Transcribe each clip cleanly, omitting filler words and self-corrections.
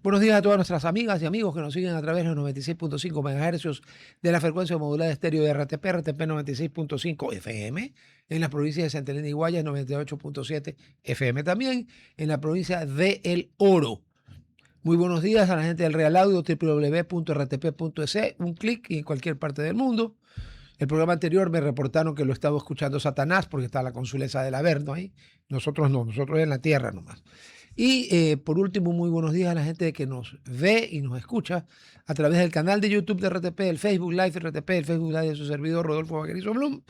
Buenos días a todas nuestras amigas y amigos que nos siguen a través de los 96.5 MHz de la frecuencia modulada estéreo de RTP 96.5 FM, en la provincia de Santa Elena y Guayas 98.7 FM también, en la provincia de El Oro. Muy buenos días a la gente del Real Audio, www.rtp.es, un clic y en cualquier parte del mundo. El programa anterior me reportaron que lo estaba escuchando Satanás porque está la consulesa del Averno ahí. Nosotros no, nosotros en la tierra nomás. Y por último, muy buenos días a la gente que nos ve y nos escucha a través del canal de YouTube de RTP, el Facebook Live de RTP, el Facebook Live de su servidor Rodolfo Vaquerizo Blum.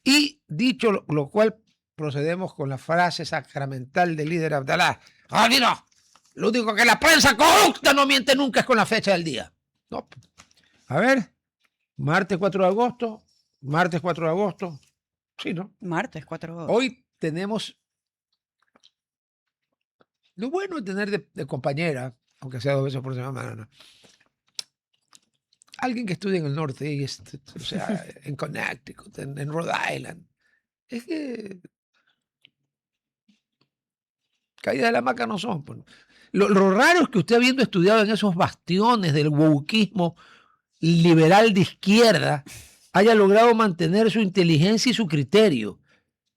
Y dicho lo cual, procedemos con la frase sacramental del líder Abdalá. ¡Rabino! Lo único que la prensa corrupta no miente nunca es con la fecha del día. No. A ver, martes 4 de agosto, martes 4 de agosto. Sí, ¿no? Martes 4 de agosto. Hoy tenemos... Lo bueno de tener de compañera, aunque sea 2 veces por semana, ¿no? Alguien que estudia en el norte, o sea, en Connecticut, en Rhode Island, es que caída de la hamaca no son. Pues. Lo raro es que usted, habiendo estudiado en esos bastiones del wokismo liberal de izquierda, haya logrado mantener su inteligencia y su criterio,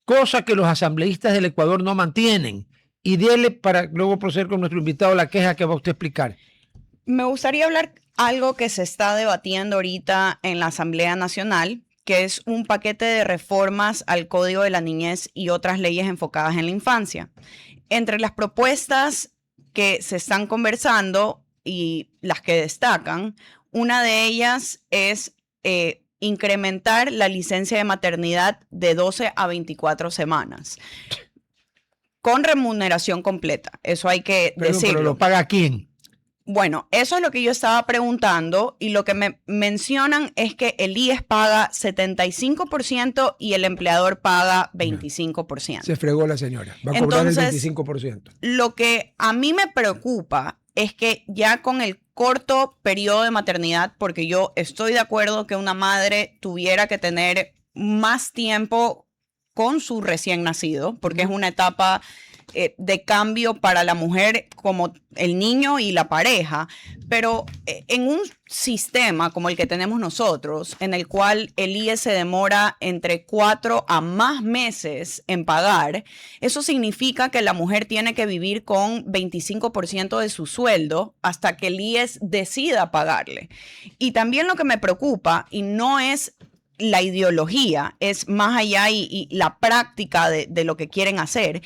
cosa que los asambleístas del Ecuador no mantienen. Y dele para luego proceder con nuestro invitado la queja que va a usted explicar. Me gustaría hablar algo que se está debatiendo ahorita en la Asamblea Nacional, que es un paquete de reformas al Código de la Niñez y otras leyes enfocadas en la infancia. Entre las propuestas que se están conversando y las que destacan, una de ellas es incrementar la licencia de maternidad de 12 a 24 semanas. Con remuneración completa, eso hay que decirlo. ¿Pero lo paga quién? Bueno, eso es lo que yo estaba preguntando y lo que me mencionan es que el IES paga 75% y el empleador paga 25%. Se fregó la señora, va a cobrar el 25%. Lo que a mí me preocupa es que ya con el corto periodo de maternidad, porque yo estoy de acuerdo que una madre tuviera que tener más tiempo con su recién nacido, porque es una etapa de cambio para la mujer como el niño y la pareja, pero en un sistema como el que tenemos nosotros, en el cual el IES se demora entre 4 a más meses en pagar, eso significa que la mujer tiene que vivir con 25% de su sueldo hasta que el IES decida pagarle. Y también lo que me preocupa, y no es la ideología, es más allá y la práctica de lo que quieren hacer,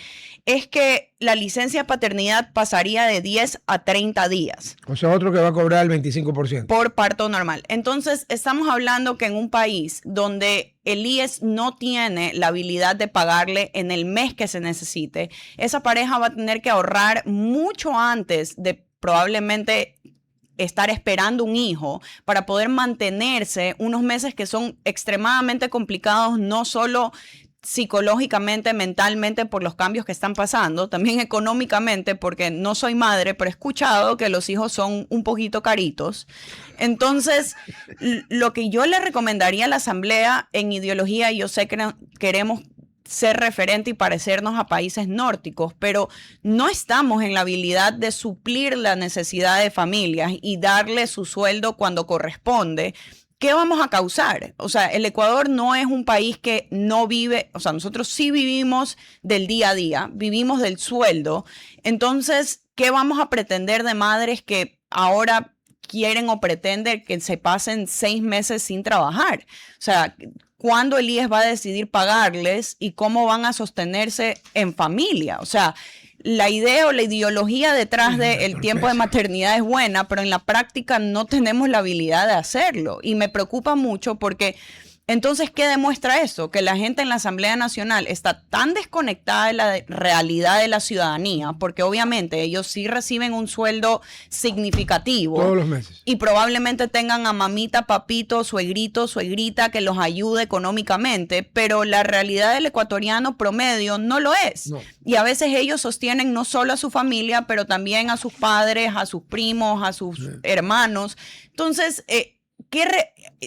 es que la licencia de paternidad pasaría de 10 a 30 días. O sea, otro que va a cobrar el 25%. Por parto normal. Entonces, estamos hablando que en un país donde el IES no tiene la habilidad de pagarle en el mes que se necesite, esa pareja va a tener que ahorrar mucho antes de probablemente estar esperando un hijo para poder mantenerse unos meses que son extremadamente complicados, no solo psicológicamente, mentalmente por los cambios que están pasando, también económicamente, porque no soy madre, pero he escuchado que los hijos son un poquito caritos. Entonces, lo que yo le recomendaría a la Asamblea en ideología, yo sé que queremos ser referente y parecernos a países nórdicos, pero no estamos en la habilidad de suplir la necesidad de familias y darle su sueldo cuando corresponde. ¿Qué vamos a causar? O sea, el Ecuador no es un país que no vive, o sea, nosotros sí vivimos del día a día, vivimos del sueldo. Entonces, ¿qué vamos a pretender de madres que ahora quieren o pretenden que se pasen 6 meses sin trabajar? O sea, ¿cuándo el IES va a decidir pagarles y cómo van a sostenerse en familia? O sea, la idea o la ideología detrás del tiempo de maternidad es buena, pero en la práctica no tenemos la habilidad de hacerlo. Y me preocupa mucho porque entonces, ¿qué demuestra eso? Que la gente en la Asamblea Nacional está tan desconectada de la realidad de la ciudadanía, porque obviamente ellos sí reciben un sueldo significativo. Todos los meses. Y probablemente tengan a mamita, papito, suegrito, suegrita que los ayude económicamente, pero la realidad del ecuatoriano promedio no lo es. No. Y a veces ellos sostienen no solo a su familia, pero también a sus padres, a sus primos, a sus hermanos. Entonces,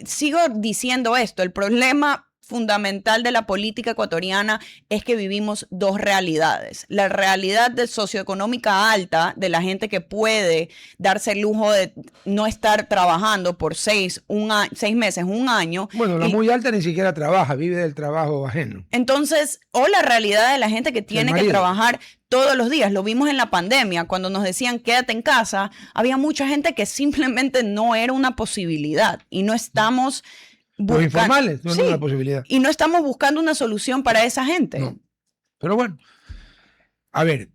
sigo diciendo esto, el problema fundamental de la política ecuatoriana es que vivimos dos realidades. La realidad de socioeconómica alta, de la gente que puede darse el lujo de no estar trabajando por 6 meses, un año. Bueno, la muy alta ni siquiera trabaja, vive del trabajo ajeno. Entonces, o la realidad de la gente que tiene que trabajar todos los días. Lo vimos en la pandemia, cuando nos decían quédate en casa, había mucha gente que simplemente no era una posibilidad y no estamos Los informales no es una posibilidad. Y no estamos buscando una solución para esa gente. No. Pero bueno, a ver,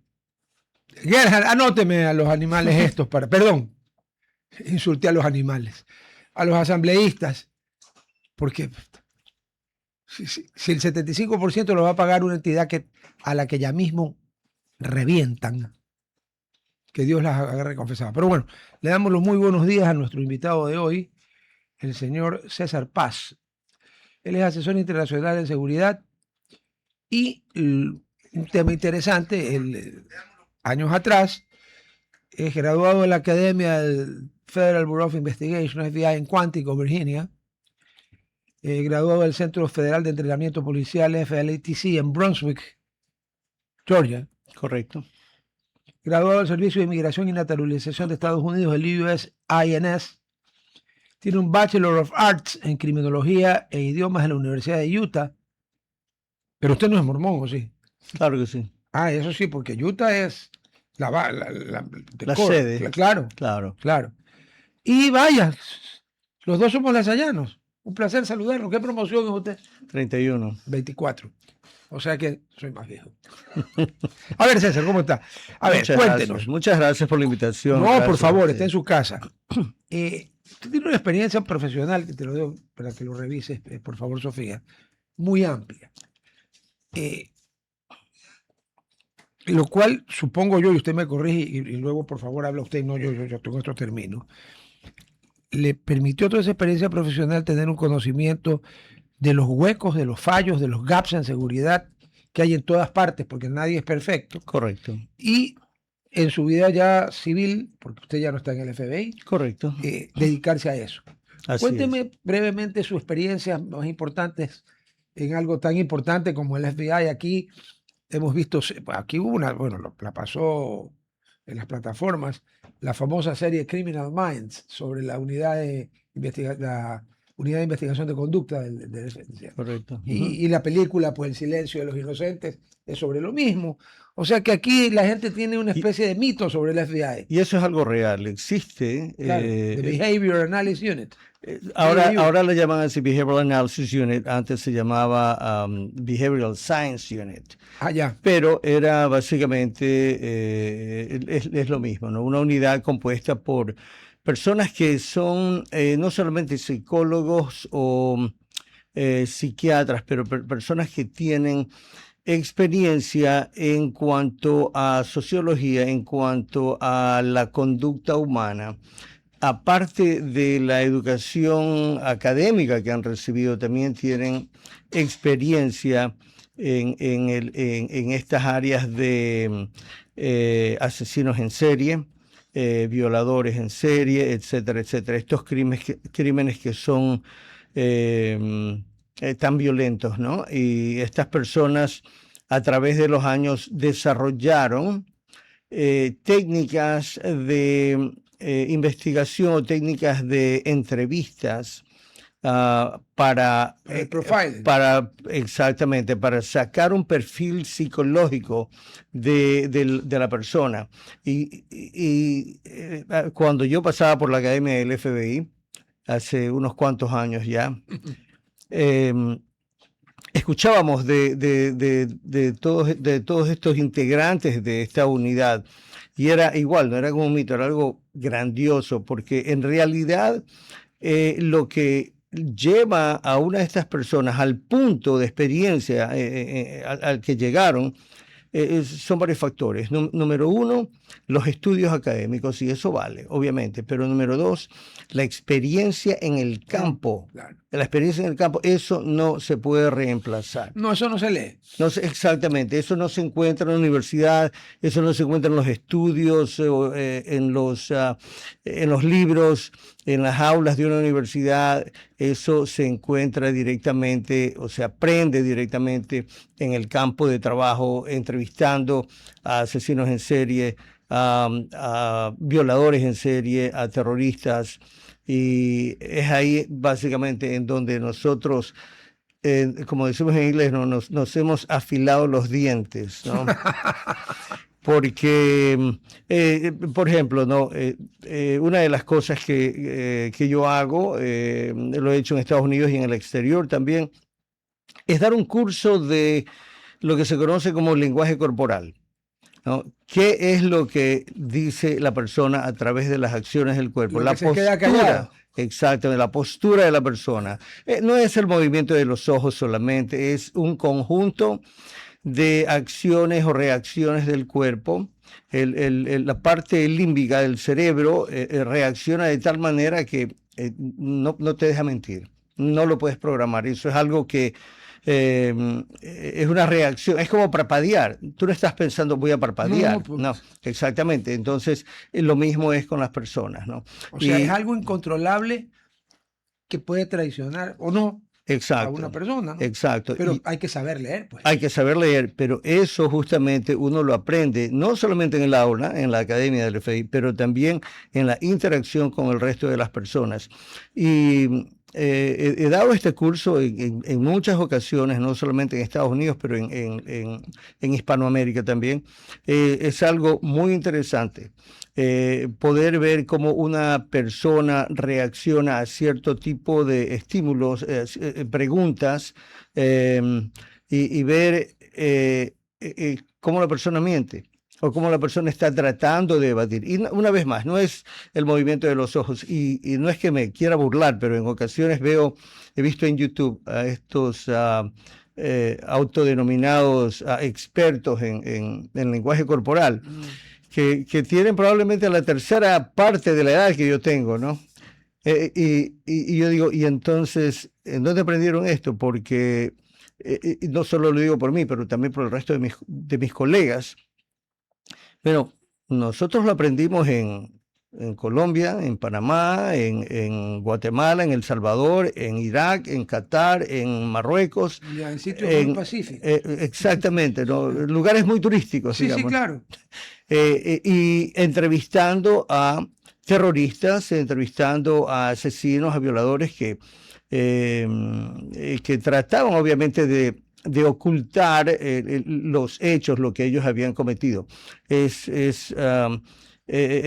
Gerhard, anóteme a los animales estos para, perdón, insulté a los animales, a los asambleístas, porque si el 75% lo va a pagar una entidad a la que ya mismo revientan, que Dios las haga reconfesadas. Pero bueno, le damos los muy buenos días a nuestro invitado de hoy, el señor César Paz. Él es asesor internacional en seguridad y un tema interesante, años atrás, es graduado de la Academia del Federal Bureau of Investigation, FBI, en Quantico, Virginia, graduado del Centro Federal de Entrenamiento Policial, FLATC, en Brunswick, Georgia. Correcto. Graduado del Servicio de Inmigración y Naturalización de Estados Unidos, el USINS. Tiene un Bachelor of Arts en Criminología e Idiomas en la Universidad de Utah. Pero usted no es mormón, ¿o sí? Claro que sí. Ah, eso sí, porque Utah es la sede. Claro. Y vaya, los dos somos lasallanos. Un placer saludarlo. ¿Qué promoción es usted? 31. 24. O sea que soy más viejo. A ver, César, ¿cómo está? A ver, Muchas cuéntenos. Gracias. Muchas gracias por la invitación. No, Gracias por favor, a está en su casa. Usted tiene una experiencia profesional, que te lo doy para que lo revises, por favor, Sofía, muy amplia. Lo cual, supongo yo, y usted me corrige, y luego, por favor, habla usted, no yo tengo otro término, le permitió toda esa experiencia profesional tener un conocimiento de los huecos, de los fallos, de los gaps en seguridad que hay en todas partes, porque nadie es perfecto. Correcto. Y en su vida ya civil, porque usted ya no está en el FBI, correcto, dedicarse a eso. Así Cuénteme es. brevemente sus experiencias más importantes en algo tan importante como el FBI. Aquí hemos visto, aquí hubo la pasó en las plataformas, la famosa serie Criminal Minds sobre la unidad de investigación de conducta del FBI. Correcto. Y la película, pues El silencio de los inocentes, es sobre lo mismo. O sea que aquí la gente tiene una especie de mito sobre el FBI. Y eso es algo real, existe. Claro, the Behavior Analysis Unit. Ahora le llaman así Behavioral Analysis Unit, antes se llamaba Behavioral Science Unit. Ya. Pero era básicamente, es lo mismo, ¿no? Una unidad compuesta por personas que son no solamente psicólogos o psiquiatras, pero personas que tienen experiencia en cuanto a sociología, en cuanto a la conducta humana. Aparte de la educación académica que han recibido, también tienen experiencia en estas áreas de asesinos en serie, violadores en serie, etcétera, etcétera. Estos crímenes que son tan violentos, ¿no? Y estas personas a través de los años desarrollaron técnicas de investigación o técnicas de entrevistas para exactamente, para sacar un perfil psicológico de la persona. Y cuando yo pasaba por la academia del FBI, hace unos cuantos años ya, escuchábamos de todos estos integrantes de esta unidad, y era igual, no era como un mito, era algo grandioso, porque en realidad lo que lleva a una de estas personas al punto de experiencia al que llegaron son varios factores. Número uno, los estudios académicos, y eso vale, obviamente, pero número dos, la experiencia en el campo. Claro. La experiencia en el campo, eso no se puede reemplazar. No, eso no se lee. No exactamente, eso no se encuentra en la universidad, eso no se encuentra en los estudios, en los libros, en las aulas de una universidad. Eso se encuentra directamente, o se aprende directamente en el campo de trabajo, entrevistando a asesinos en serie, a violadores en serie, a terroristas. Y es ahí básicamente en donde nosotros, como decimos en inglés, ¿no? nos hemos afilado los dientes, ¿no? Porque, por ejemplo, ¿no? Una de las cosas que yo hago, lo he hecho en Estados Unidos y en el exterior también, es dar un curso de lo que se conoce como lenguaje corporal, ¿no? ¿Qué es lo que dice la persona a través de las acciones del cuerpo? Lo La que se queda postura. callado. Exactamente, la postura de la persona. No es el movimiento de los ojos solamente, es un conjunto de acciones o reacciones del cuerpo. La parte límbica del cerebro reacciona de tal manera que no te deja mentir, no lo puedes programar. Eso es algo que es una reacción, es como parpadear. Tú no estás pensando voy a parpadear, no, exactamente. Entonces lo mismo es con las personas, ¿no? O sea, es algo incontrolable que puede traicionar o no. Exacto, a una persona, ¿no? Exacto. Pero hay que saber leer, pues. Hay que saber leer, pero eso justamente uno lo aprende no solamente en el aula, en la academia del FI, pero también en la interacción con el resto de las personas. Y he dado este curso en muchas ocasiones, no solamente en Estados Unidos, pero en Hispanoamérica también. Es algo muy interesante. Poder ver cómo una persona reacciona a cierto tipo de estímulos, preguntas, y ver cómo la persona miente o cómo la persona está tratando de evadir. Y una vez más, no es el movimiento de los ojos, y no es que me quiera burlar, pero en ocasiones he visto en YouTube a estos autodenominados expertos en lenguaje corporal, que tienen probablemente la tercera parte de la edad que yo tengo, ¿no? Y yo digo, ¿y entonces en dónde aprendieron esto? Porque no solo lo digo por mí, pero también por el resto de mis colegas. Pero nosotros lo aprendimos en Colombia, en Panamá, en Guatemala, en El Salvador, en Irak, en Qatar, en Marruecos. Ya, en sitios del Pacífico. Exactamente, ¿no? Lugares muy turísticos, sí, digamos. Sí, claro. Y entrevistando a terroristas, entrevistando a asesinos, a violadores que trataban obviamente de ocultar los hechos, lo que ellos habían cometido. Es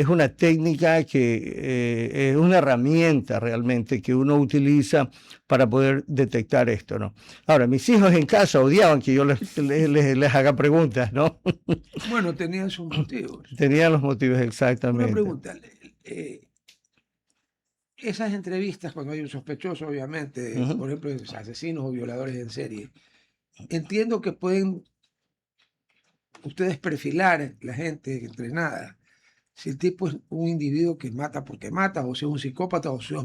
una técnica que es una herramienta realmente que uno utiliza para poder detectar esto, ¿no? Ahora, mis hijos en casa odiaban que yo les haga preguntas, ¿no? Bueno, tenían sus motivos. Tenían los motivos, exactamente. Una pregunta. Esas entrevistas, cuando hay un sospechoso, obviamente, por ejemplo, asesinos o violadores en serie, entiendo que pueden ustedes perfilar la gente entrenada. Si el tipo es un individuo que mata porque mata, o si es un psicópata, o si es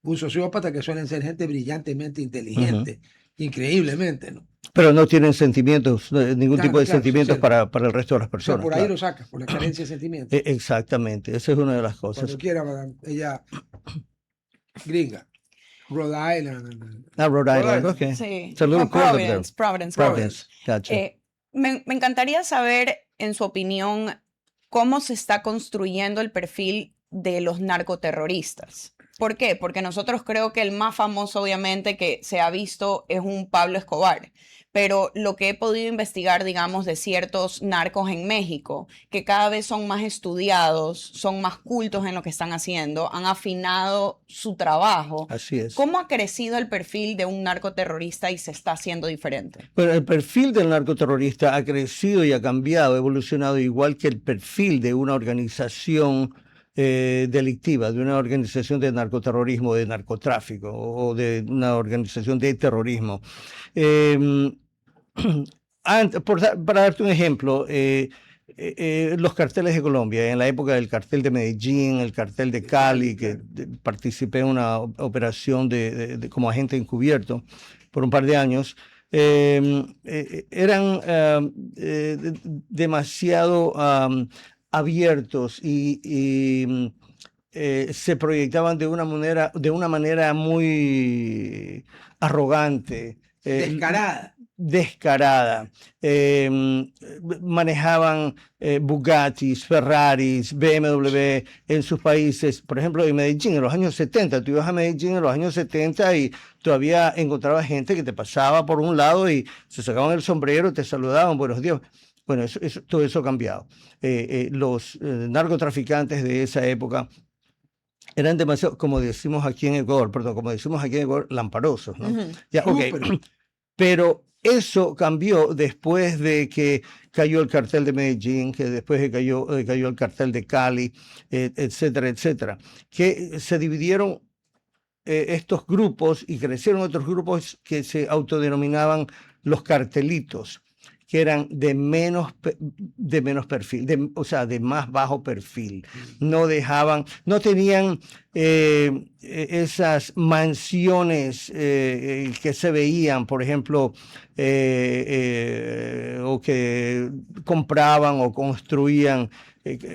un sociópata, que suelen ser gente brillantemente inteligente, increíblemente, ¿no? Pero no tienen sentimientos, ningún tipo de sentimientos para el resto de las personas. O sea, por ahí lo sacas, por la carencia de sentimientos. Exactamente, esa es una de las cosas. Cuando quiera, madame, ella gringa. Rhode Island. Rhode Island, ok. Sí. It's a little Providence. Gotcha. Me encantaría saber, en su opinión, cómo se está construyendo el perfil de los narcoterroristas. ¿Por qué? Porque nosotros creo que el más famoso, obviamente, que se ha visto es un Pablo Escobar. Pero lo que he podido investigar, digamos, de ciertos narcos en México, que cada vez son más estudiados, son más cultos en lo que están haciendo, han afinado su trabajo. Así es. ¿Cómo ha crecido el perfil de un narcoterrorista y se está haciendo diferente? Bueno, el perfil del narcoterrorista ha crecido y ha cambiado, ha evolucionado igual que el perfil de una organización delictiva, de una organización de narcoterrorismo, de narcotráfico o de una organización de terrorismo. Para darte un ejemplo, los carteles de Colombia, en la época del cartel de Medellín, el cartel de Cali, que participé en una operación como agente encubierto por un par de años, eran demasiado abiertos y se proyectaban de una manera muy arrogante. Descarada. Manejaban Bugattis, Ferraris, BMW en sus países. Por ejemplo, en Medellín, en los años 70, tú ibas a Medellín en los años 70 y todavía encontrabas gente que te pasaba por un lado y se sacaban el sombrero, te saludaban, buenos días. Bueno, todo eso ha cambiado. Los narcotraficantes de esa época eran demasiado, como decimos aquí en Ecuador, lamparosos, ¿no? Ya, okay. Pero eso cambió después de que cayó el cartel de Medellín, que después de que cayó el cartel de Cali, etcétera, etcétera, que se dividieron estos grupos y crecieron otros grupos que se autodenominaban los cartelitos, que eran de menos perfil, o sea, de más bajo perfil. No tenían esas mansiones que se veían, por ejemplo, o que compraban o construían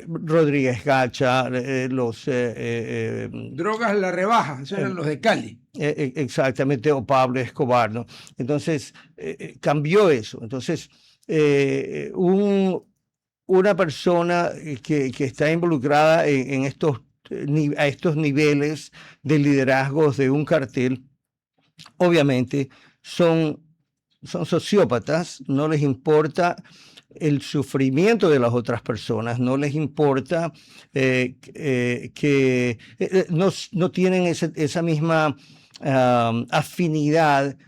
Rodríguez Gacha, Drogas La Rebaja, esos eran los de Cali. Exactamente, o Pablo Escobar, ¿no? Entonces, cambió eso. Entonces, una persona que está involucrada en a estos niveles de liderazgos de un cartel, obviamente son sociópatas, no les importa el sufrimiento de las otras personas, no les importa que no tienen esa misma afinidad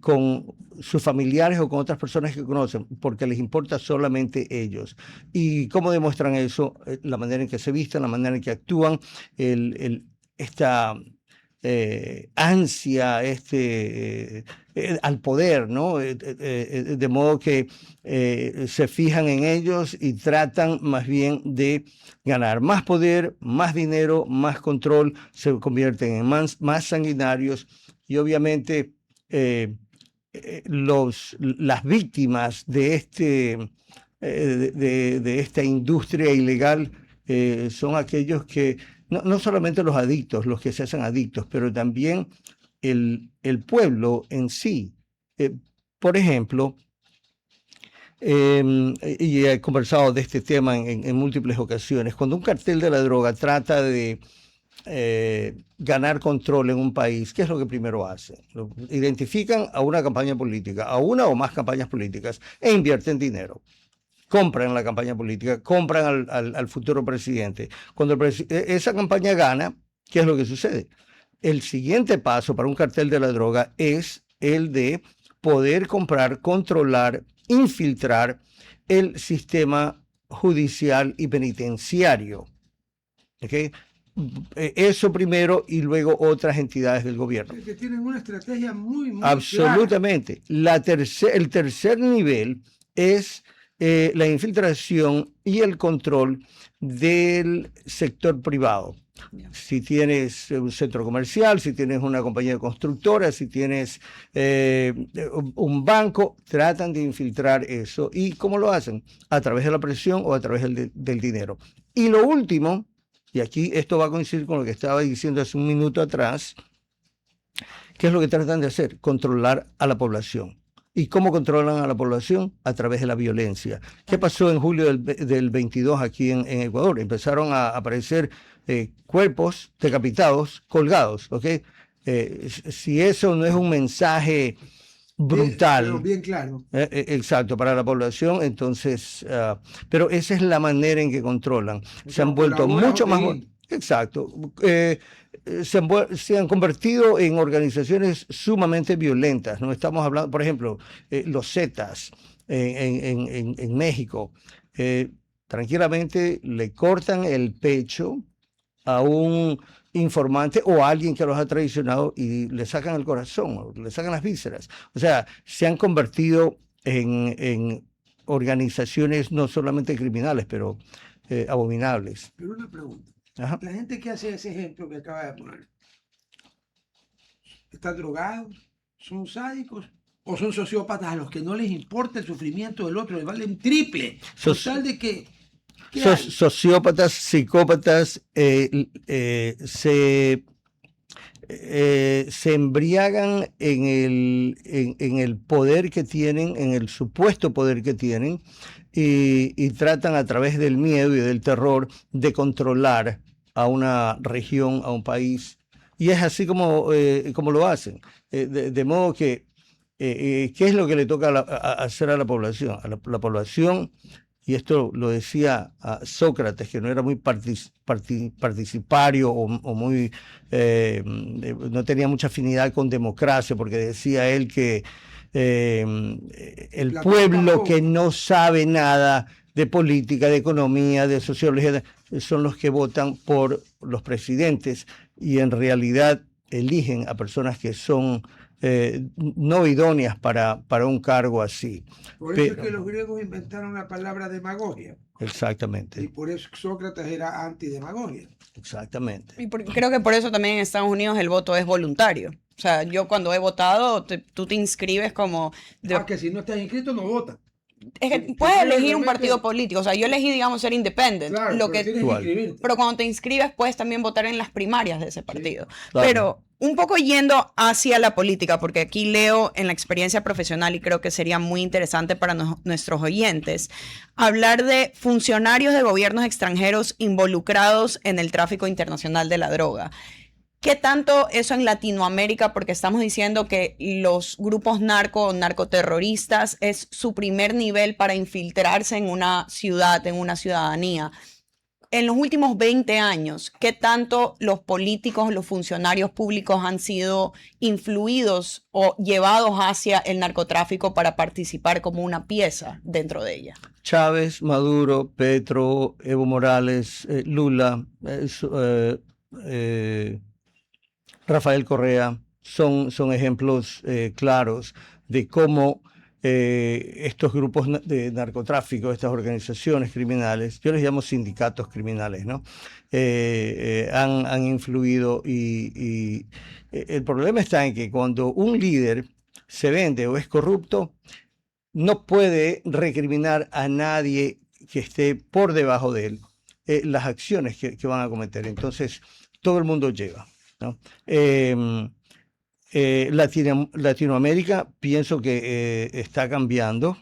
con sus familiares o con otras personas que conocen, porque les importa solamente ellos. ¿Y cómo demuestran eso? La manera en que se visten, la manera en que actúan, esta ansia al poder, ¿no? De modo que se fijan en ellos y tratan más bien de ganar más poder, más dinero, más control, se convierten en más sanguinarios y obviamente las víctimas de esta industria ilegal son aquellos que no solamente los adictos, los que se hacen adictos, pero también el pueblo en sí. Por ejemplo, y he conversado de este tema en múltiples ocasiones, cuando un cartel de la droga trata de ganar control en un país, ¿qué es lo que primero hacen? Identifican a una campaña política, a una o más campañas políticas, e invierten dinero. Compran la campaña política, compran al futuro presidente. Cuando esa campaña gana, ¿qué es lo que sucede? El siguiente paso para un cartel de la droga es el de poder comprar, controlar, infiltrar el sistema judicial y penitenciario. ¿Okay? Eso primero y luego otras entidades del gobierno. Que tienen una estrategia muy absolutamente clara. El tercer nivel es la infiltración y el control del sector privado. Si tienes un centro comercial, si tienes una compañía constructora, si tienes un banco, tratan de infiltrar eso. ¿Y cómo lo hacen? A través de la presión o a través del dinero. Y lo último, y aquí esto va a coincidir con lo que estaba diciendo hace un minuto atrás, ¿qué es lo que tratan de hacer? Controlar a la población. ¿Y cómo controlan a la población? A través de la violencia. ¿Qué pasó en julio del 22 aquí en Ecuador? Empezaron a aparecer cuerpos decapitados, colgados, ¿ok? Si eso no es un mensaje brutal. Pero bien claro. Exacto, para la población, entonces, pero esa es la manera en que controlan. Se han vuelto mucho más... Exacto. Se han convertido en organizaciones sumamente violentas, ¿no? Estamos hablando, por ejemplo, los Zetas en México. Tranquilamente le cortan el pecho a un informante o a alguien que los ha traicionado y le sacan el corazón, le sacan las vísceras. O sea, se han convertido en organizaciones no solamente criminales, pero abominables. Pero una pregunta. Ajá. La gente que hace ese ejemplo que acaba de poner, ¿están drogados? ¿Son sádicos? ¿O son sociópatas a los que no les importa el sufrimiento del otro? Les vale un triple. Por tal de que... ¿qué hay? Sociópatas, psicópatas, se embriagan en el poder que tienen, en el supuesto poder que tienen, y tratan a través del miedo y del terror de controlar a una región, a un país. Y es así como lo hacen. De modo que, ¿qué es lo que le toca hacer a la población? A la población, y esto lo decía Sócrates, que no era muy participario o muy, no tenía mucha afinidad con democracia, porque decía él que el pueblo que no sabe nada de política, de economía, de sociología, son los que votan por los presidentes y en realidad eligen a personas que son no idóneas para un cargo así. Por eso es que los griegos inventaron la palabra demagogia. Exactamente. Y por eso Sócrates era antidemagogia. Exactamente. Y creo que por eso también en Estados Unidos el voto es voluntario. O sea, yo cuando he votado, tú te inscribes como... que si no estás inscrito no votas. Es que puedes elegir un partido político. O sea, yo elegí, digamos, ser independiente. Claro, pero cuando te inscribes puedes también votar en las primarias de ese partido. Sí, claro. Pero un poco yendo hacia la política, porque aquí leo en la experiencia profesional y creo que sería muy interesante para nuestros oyentes, hablar de funcionarios de gobiernos extranjeros involucrados en el tráfico internacional de la droga. ¿Qué tanto eso en Latinoamérica? Porque estamos diciendo que los grupos narcoterroristas es su primer nivel para infiltrarse en una ciudad, en una ciudadanía. En los últimos 20 años, ¿qué tanto los políticos, los funcionarios públicos han sido influidos o llevados hacia el narcotráfico para participar como una pieza dentro de ella? Chávez, Maduro, Petro, Evo Morales, Lula, Rafael Correa, son ejemplos claros de cómo estos grupos de narcotráfico, estas organizaciones criminales, yo les llamo sindicatos criminales, ¿no? Han influido y el problema está en que cuando un líder se vende o es corrupto, no puede recriminar a nadie que esté por debajo de él las acciones que van a cometer. Entonces, todo el mundo lleva, ¿no? Latinoamérica pienso que está cambiando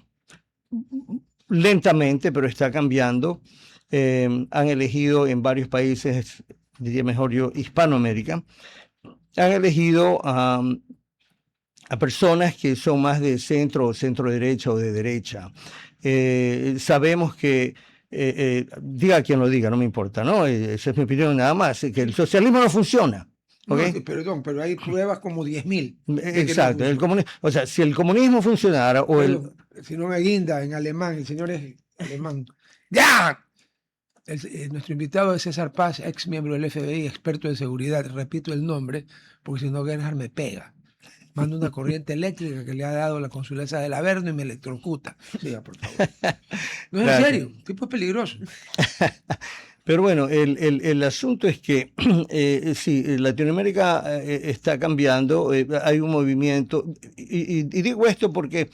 lentamente, pero está cambiando. Han elegido en varios países, diría mejor yo, Hispanoamérica, han elegido a personas que son más de centro o centro derecha o de derecha. Sabemos que diga quien lo diga, no me importa, ¿no? Esa es mi opinión nada más, que el socialismo no funciona. ¿Okay? No, perdón, pero hay pruebas como 10.000. Exacto. O sea, si el comunismo funcionara o si no me guinda en alemán, el señor es alemán. ¡Ya! Nuestro invitado es César Paz, ex miembro del FBI, experto en seguridad. Repito el nombre, porque si no Gerhard me pega. Manda una corriente eléctrica que le ha dado la consuleza del Averno y me electrocuta. Siga, por favor. No es en serio, el tipo es peligroso. Pero bueno, el asunto es que sí, Latinoamérica está cambiando, hay un movimiento, y digo esto porque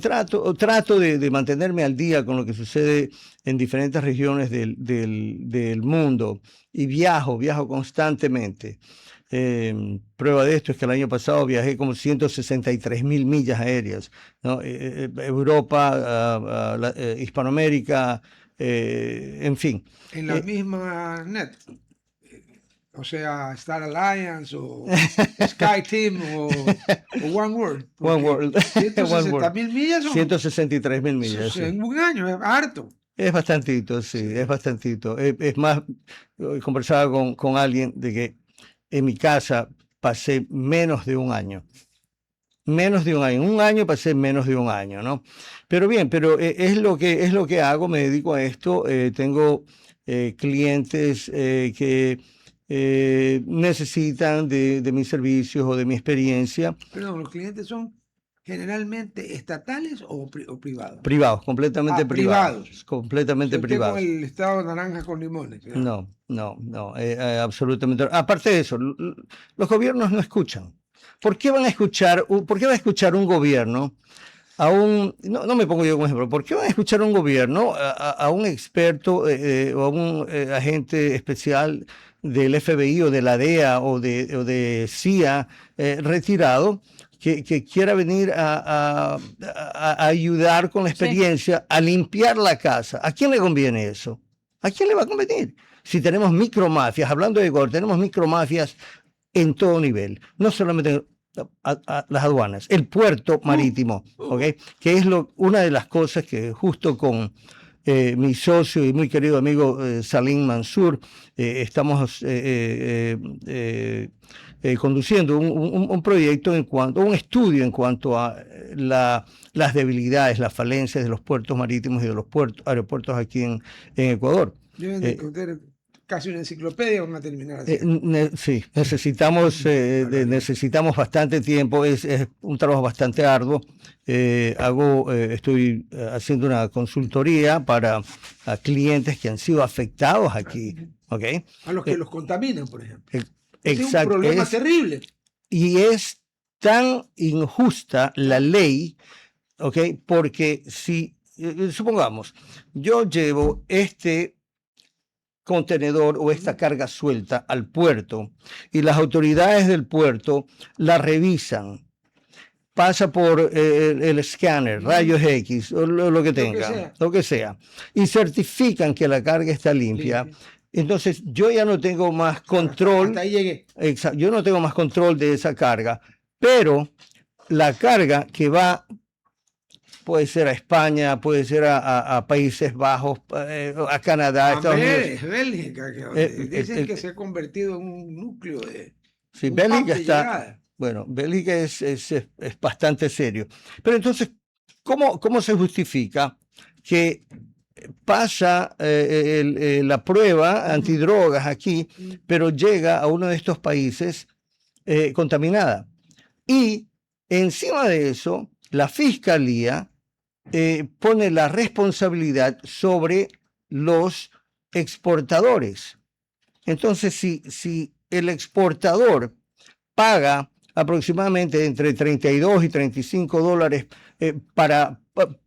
trato de mantenerme al día con lo que sucede en diferentes regiones del mundo, y viajo constantemente. Prueba de esto es que el año pasado viajé como 163.000 millas aéreas, ¿no? Europa, Hispanoamérica, en fin. En la misma net. O sea, Star Alliance o Sky Team o One World. One World. 160.000 millas son. 163.000 millas. En un año, es harto. Es bastantito, sí, es bastantito. Es más, conversaba con alguien de que en mi casa pasé menos de un año. Menos de un año. En un año pasé menos de un año, ¿no? Pero bien, es lo que hago, me dedico a esto. Tengo clientes que necesitan de mis servicios o de mi experiencia. Perdón, los clientes son generalmente estatales o privados? Privados, completamente Ah, privados. privados. Completamente Usted privados. con el estado naranja con limones. ¿verdad? No, absolutamente. Aparte de eso, los gobiernos no escuchan. ¿Por qué van a escuchar, por qué va a escuchar un gobierno no me pongo yo como ejemplo, ¿por qué van a escuchar un gobierno, a un experto o a un agente especial del FBI o de la DEA o de CIA retirado que quiera venir a ayudar con la experiencia a limpiar la casa? ¿A quién le conviene eso? ¿A quién le va a convenir? Si tenemos micromafias, hablando de Ecuador, tenemos micromafias en todo nivel, no solamente las aduanas, el puerto marítimo, ¿ok? Que es una de las cosas que justo con mi socio y muy querido amigo Salim Mansur estamos conduciendo un proyecto un estudio en cuanto a las debilidades, las falencias de los puertos marítimos y de los aeropuertos aquí en Ecuador. Deben de tener casi una enciclopedia, van a terminar así. Sí, necesitamos bastante tiempo, es un trabajo bastante arduo. Estoy haciendo una consultoría para clientes que han sido afectados aquí, ¿ok? A los que los contaminan, por ejemplo. Exacto. Es un problema terrible. Y es tan injusta la ley, ¿ok? Porque si, supongamos, yo llevo este contenedor o esta carga suelta al puerto y las autoridades del puerto la revisan, pasa por el escáner, rayos X, o lo que tenga, lo que sea, y certifican que la carga está limpia. Entonces yo ya no tengo más control. Hasta ahí llegué. Exacto, yo no tengo más control de esa carga, pero la carga que va puede ser a España, puede ser a Países Bajos, a Canadá, a Estados Unidos. Bélgica, que dicen que se ha convertido en un núcleo de... Sí, Bélgica está... Bueno, Bélgica es bastante serio. Pero entonces, ¿cómo se justifica que pasa la prueba antidrogas aquí, pero llega a uno de estos países contaminada? Y encima de eso, la fiscalía pone la responsabilidad sobre los exportadores. Entonces, si el exportador paga aproximadamente entre 32 y 35 dólares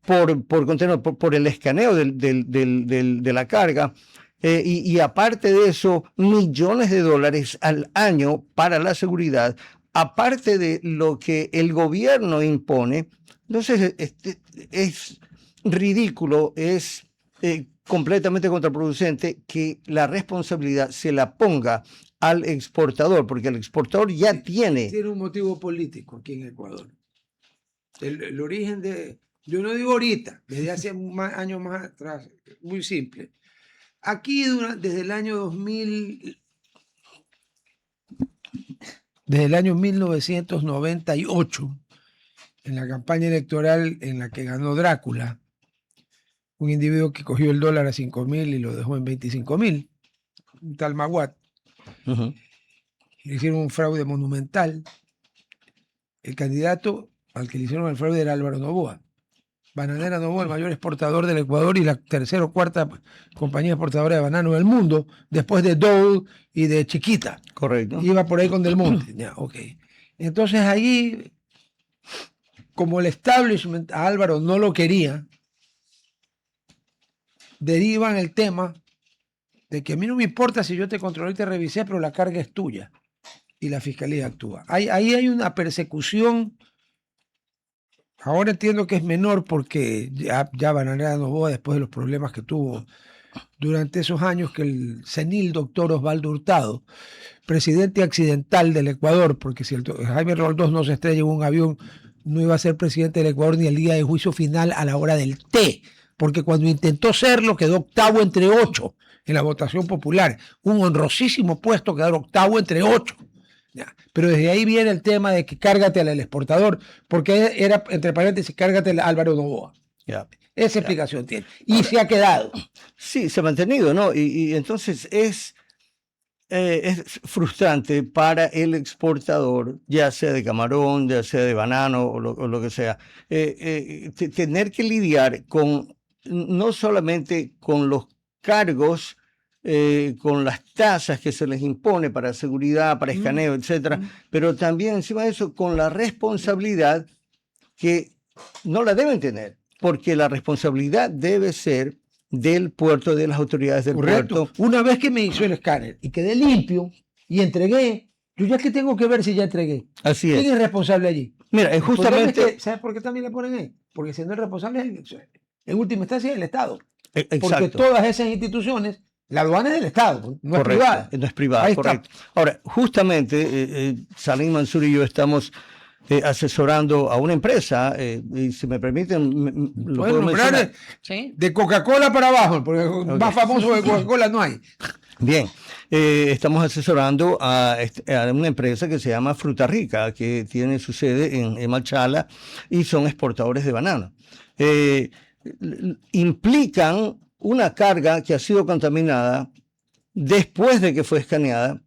por contenedor, por el escaneo de la carga, y aparte de eso, millones de dólares al año para la seguridad, aparte de lo que el gobierno impone. Entonces es ridículo, es completamente contraproducente que la responsabilidad se la ponga al exportador, porque el exportador ya tiene un motivo político aquí en Ecuador. El origen de, yo no digo ahorita, desde hace años más atrás, muy simple. Aquí desde el año 2000, desde el año 1998, en la campaña electoral en la que ganó Drácula, un individuo que cogió el dólar a 5.000 y lo dejó en 25.000, un tal Maguat. Le hicieron un fraude monumental. El candidato al que le hicieron el fraude era Álvaro Noboa. Bananera Noboa, el mayor exportador del Ecuador y la tercera o cuarta compañía exportadora de banano del mundo, después de Dole y de Chiquita. Correcto. Iba por ahí con Del Monte. Ya, okay. Entonces allí, como el establishment a Álvaro no lo quería, derivan el tema de que a mí no me importa si yo te controlé y te revisé, pero la carga es tuya. Y la fiscalía actúa. Ahí hay una persecución. Ahora entiendo que es menor porque ya Bananera Noboa, después de los problemas que tuvo durante esos años, que el senil doctor Osvaldo Hurtado, presidente accidental del Ecuador, porque si Jaime Roldós no se estrella en un avión, no iba a ser presidente del Ecuador ni el día de juicio final a la hora del té, porque cuando intentó serlo quedó octavo entre 8 en la votación popular. Un honrosísimo puesto, quedar octavo entre 8. Ya. Pero desde ahí viene el tema de que cárgate al exportador, porque era, entre paréntesis, cárgate a Álvaro Noboa. Esa explicación tiene. Y ahora, se ha quedado. Sí, se ha mantenido, ¿no? Y entonces es es frustrante para el exportador, ya sea de camarón, ya sea de banano o lo que sea, tener que lidiar con no solamente con los cargos, con las tasas que se les impone para seguridad, para escaneo, etcétera, pero también encima de eso con la responsabilidad que no la deben tener, porque la responsabilidad debe ser del puerto, de las autoridades del Correcto. puerto. Una vez que me hizo el escáner y quedé limpio y entregué, yo ya que tengo que ver si ya entregué. Así ¿Quién es. es responsable allí? Mira, El problema es justamente... que, ¿sabes por qué también le ponen ahí? Porque siendo el responsable, en última instancia, es el Estado. Porque Exacto. todas esas instituciones, la aduana es del Estado, no es Correcto, privada. no es privada, Ahí está. correcto. Ahora, justamente Salim Mansur y yo estamos asesorando a una empresa, y si me permiten, lo Pueden puedo nombrar mencionar. Sí. de Coca-Cola para abajo, porque más famoso de Coca-Cola no hay. Bien, estamos asesorando a una empresa que se llama Fruta Rica, que tiene su sede en Machala y son exportadores de banano. Implican una carga que ha sido contaminada después de que fue escaneada,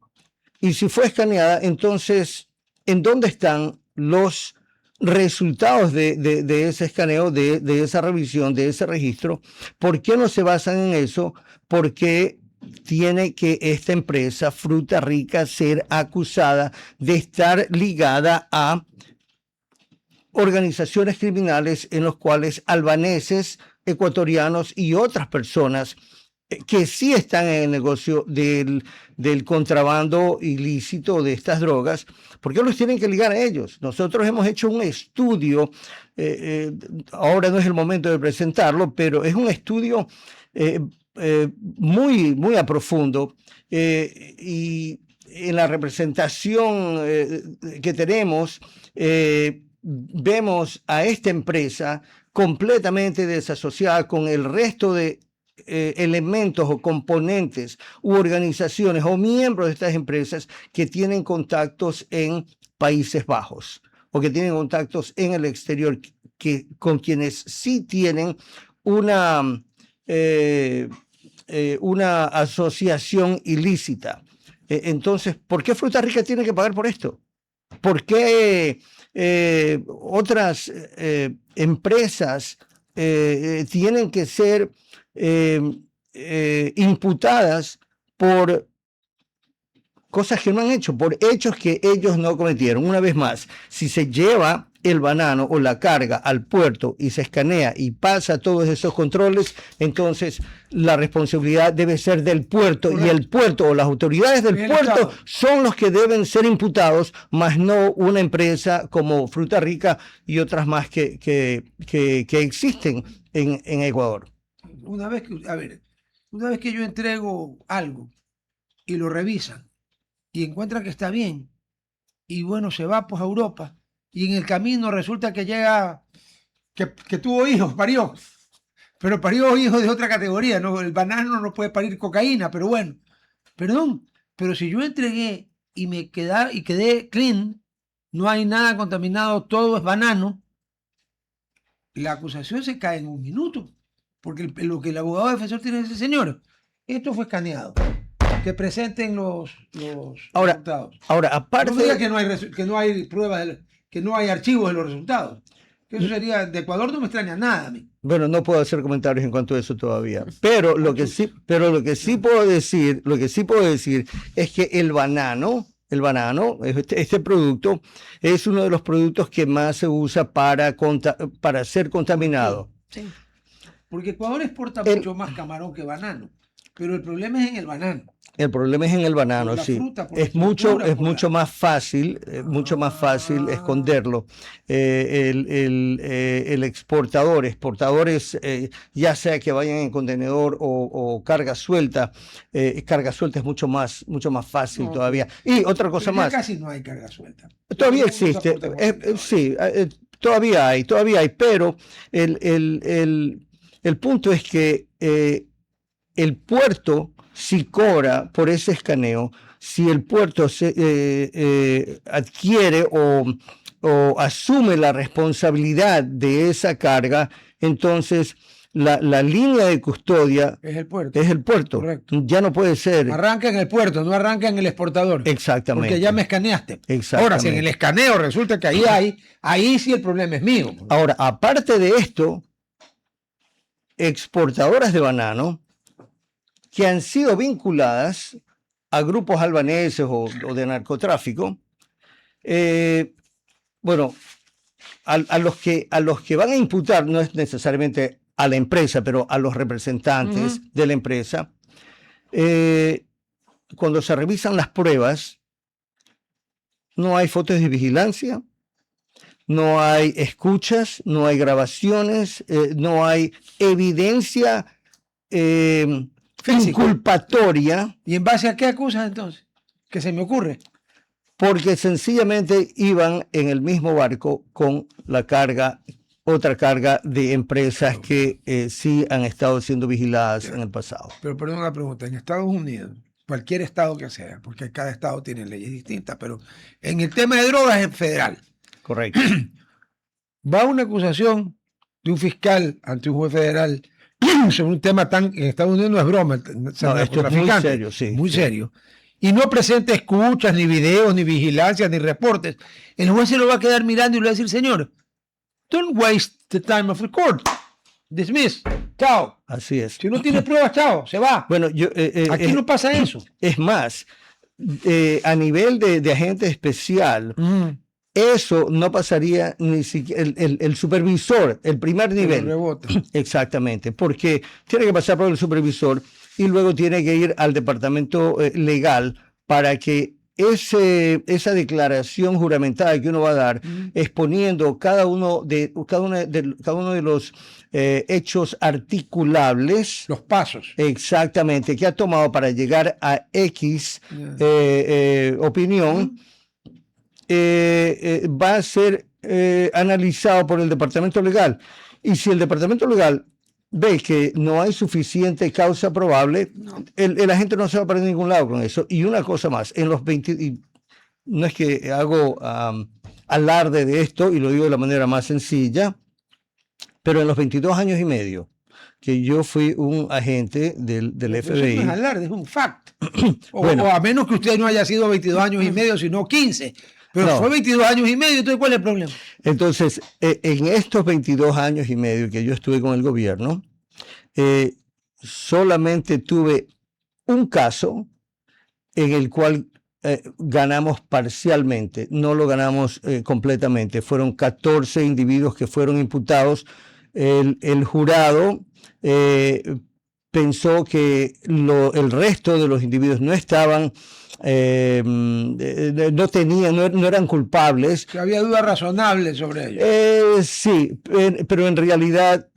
y si fue escaneada, entonces, ¿en dónde están los resultados de ese escaneo, de esa revisión, de ese registro? ¿Por qué no se basan en eso? Porque tiene que esta empresa, Fruta Rica, ser acusada de estar ligada a organizaciones criminales en los cuales albaneses, ecuatorianos y otras personas que sí están en el negocio del contrabando ilícito de estas drogas, ¿por qué los tienen que ligar a ellos? Nosotros hemos hecho un estudio, ahora no es el momento de presentarlo, pero es un estudio muy, muy a profundo, y en la representación que tenemos, vemos a esta empresa completamente desasociada con el resto de elementos o componentes u organizaciones o miembros de estas empresas que tienen contactos en Países Bajos o que tienen contactos en el exterior, con quienes sí tienen una asociación ilícita. Entonces, ¿por qué Fruta Rica tiene que pagar por esto? ¿Por qué otras empresas tienen que ser imputadas por cosas que no han hecho, por hechos que ellos no cometieron? Una vez más, si se lleva el banano o la carga al puerto y se escanea y pasa todos esos controles, entonces la responsabilidad debe ser del puerto. Correcto. Y el puerto o las autoridades del puerto son los que deben ser imputados, más no una empresa como Fruta Rica y otras más que existen en Ecuador. Una vez que yo entrego algo y lo revisan y encuentran que está bien, y bueno, se va pues a Europa, y en el camino resulta que llega, que tuvo hijos, parió, pero parió hijos de otra categoría, ¿no? El banano no puede parir cocaína, pero bueno, perdón, pero si yo entregué y quedé clean, no hay nada contaminado, todo es banano, la acusación se cae en un minuto, porque lo que el abogado defensor tiene que decir, señor, esto fue escaneado, que presenten los resultados. Ahora, aparte... No diga que no hay pruebas, que no hay archivos de los resultados. Que eso sería, de Ecuador no me extraña nada a mí. Bueno, no puedo hacer comentarios en cuanto a eso todavía. Pero lo que sí puedo decir es que el banano, este producto, es uno de los productos que más se usa para ser contaminado. Sí. Porque Ecuador exporta mucho más camarón que banano. Pero el problema es en el banano. El problema es en el banano, sí. Es mucho más fácil, esconderlo. El exportadores, ya sea que vayan en contenedor o carga suelta es mucho más fácil todavía. Y otra cosa más. Casi no hay carga suelta. Todavía existe, sí, todavía hay, pero el punto es que el puerto, si cobra por ese escaneo, si el puerto adquiere o asume la responsabilidad de esa carga, entonces la línea de custodia Es el puerto. es el puerto. Correcto. Ya no puede ser. Arranca en el puerto, no arranca en el exportador. Exactamente. Porque ya me escaneaste. Exactamente. Ahora, si en el escaneo resulta que ahí sí el problema es mío. Ahora, aparte de esto, exportadoras de banano que han sido vinculadas a grupos albaneses o de narcotráfico, bueno, a los que van a imputar, no es necesariamente a la empresa, pero a los representantes de la empresa, cuando se revisan las pruebas, no hay fotos de vigilancia, no hay escuchas, no hay grabaciones, no hay evidencia inculpatoria. ¿Y en base a qué acusan entonces? ¿Qué se me ocurre? Porque sencillamente iban en el mismo barco con la carga, otra carga de empresas que sí han estado siendo vigiladas en el pasado. Pero perdón la pregunta, en Estados Unidos, cualquier estado que sea, porque cada estado tiene leyes distintas, pero en el tema de drogas es federal. Correcto. Va una acusación de un fiscal ante un juez federal sobre un tema tan, en Estados Unidos no es broma, No, esto es muy serio, sí. Muy serio. Y no presenta escuchas, ni videos, ni vigilancias, ni reportes. El juez se lo va a quedar mirando y le va a decir, señor, don't waste the time of the court. Dismiss. Chao. Así es. Si no tiene pruebas, chao, se va. Bueno, Aquí no pasa eso. Es más, a nivel de agente especial, eso no pasaría ni siquiera el supervisor, el primer nivel. Rebota. Exactamente, porque tiene que pasar por el supervisor y luego tiene que ir al departamento legal para que esa declaración juramentada que uno va a dar, exponiendo cada uno de los hechos articulables, Los pasos. exactamente, que ha tomado para llegar a X opinión, va a ser analizado por el departamento legal. Y si el departamento legal ve que no hay suficiente causa probable, el agente no se va para ningún lado con eso. Y una cosa más, en los 20, y no es que hago alarde de esto y lo digo de la manera más sencilla, pero en los 22 años y medio que yo fui un agente del FBI. Eso no es alarde, es un fact. Bueno. O a menos que usted no haya sido 22 años y medio, sino 15. Pero No. fue 22 años y medio, entonces ¿cuál es el problema? Entonces, en estos 22 años y medio que yo estuve con el gobierno, solamente tuve un caso en el cual ganamos parcialmente, no lo ganamos completamente. Fueron 14 individuos que fueron imputados. El jurado pensó que el resto de los individuos no estaban, no eran culpables. Que había dudas razonables sobre ello. Sí, pero en realidad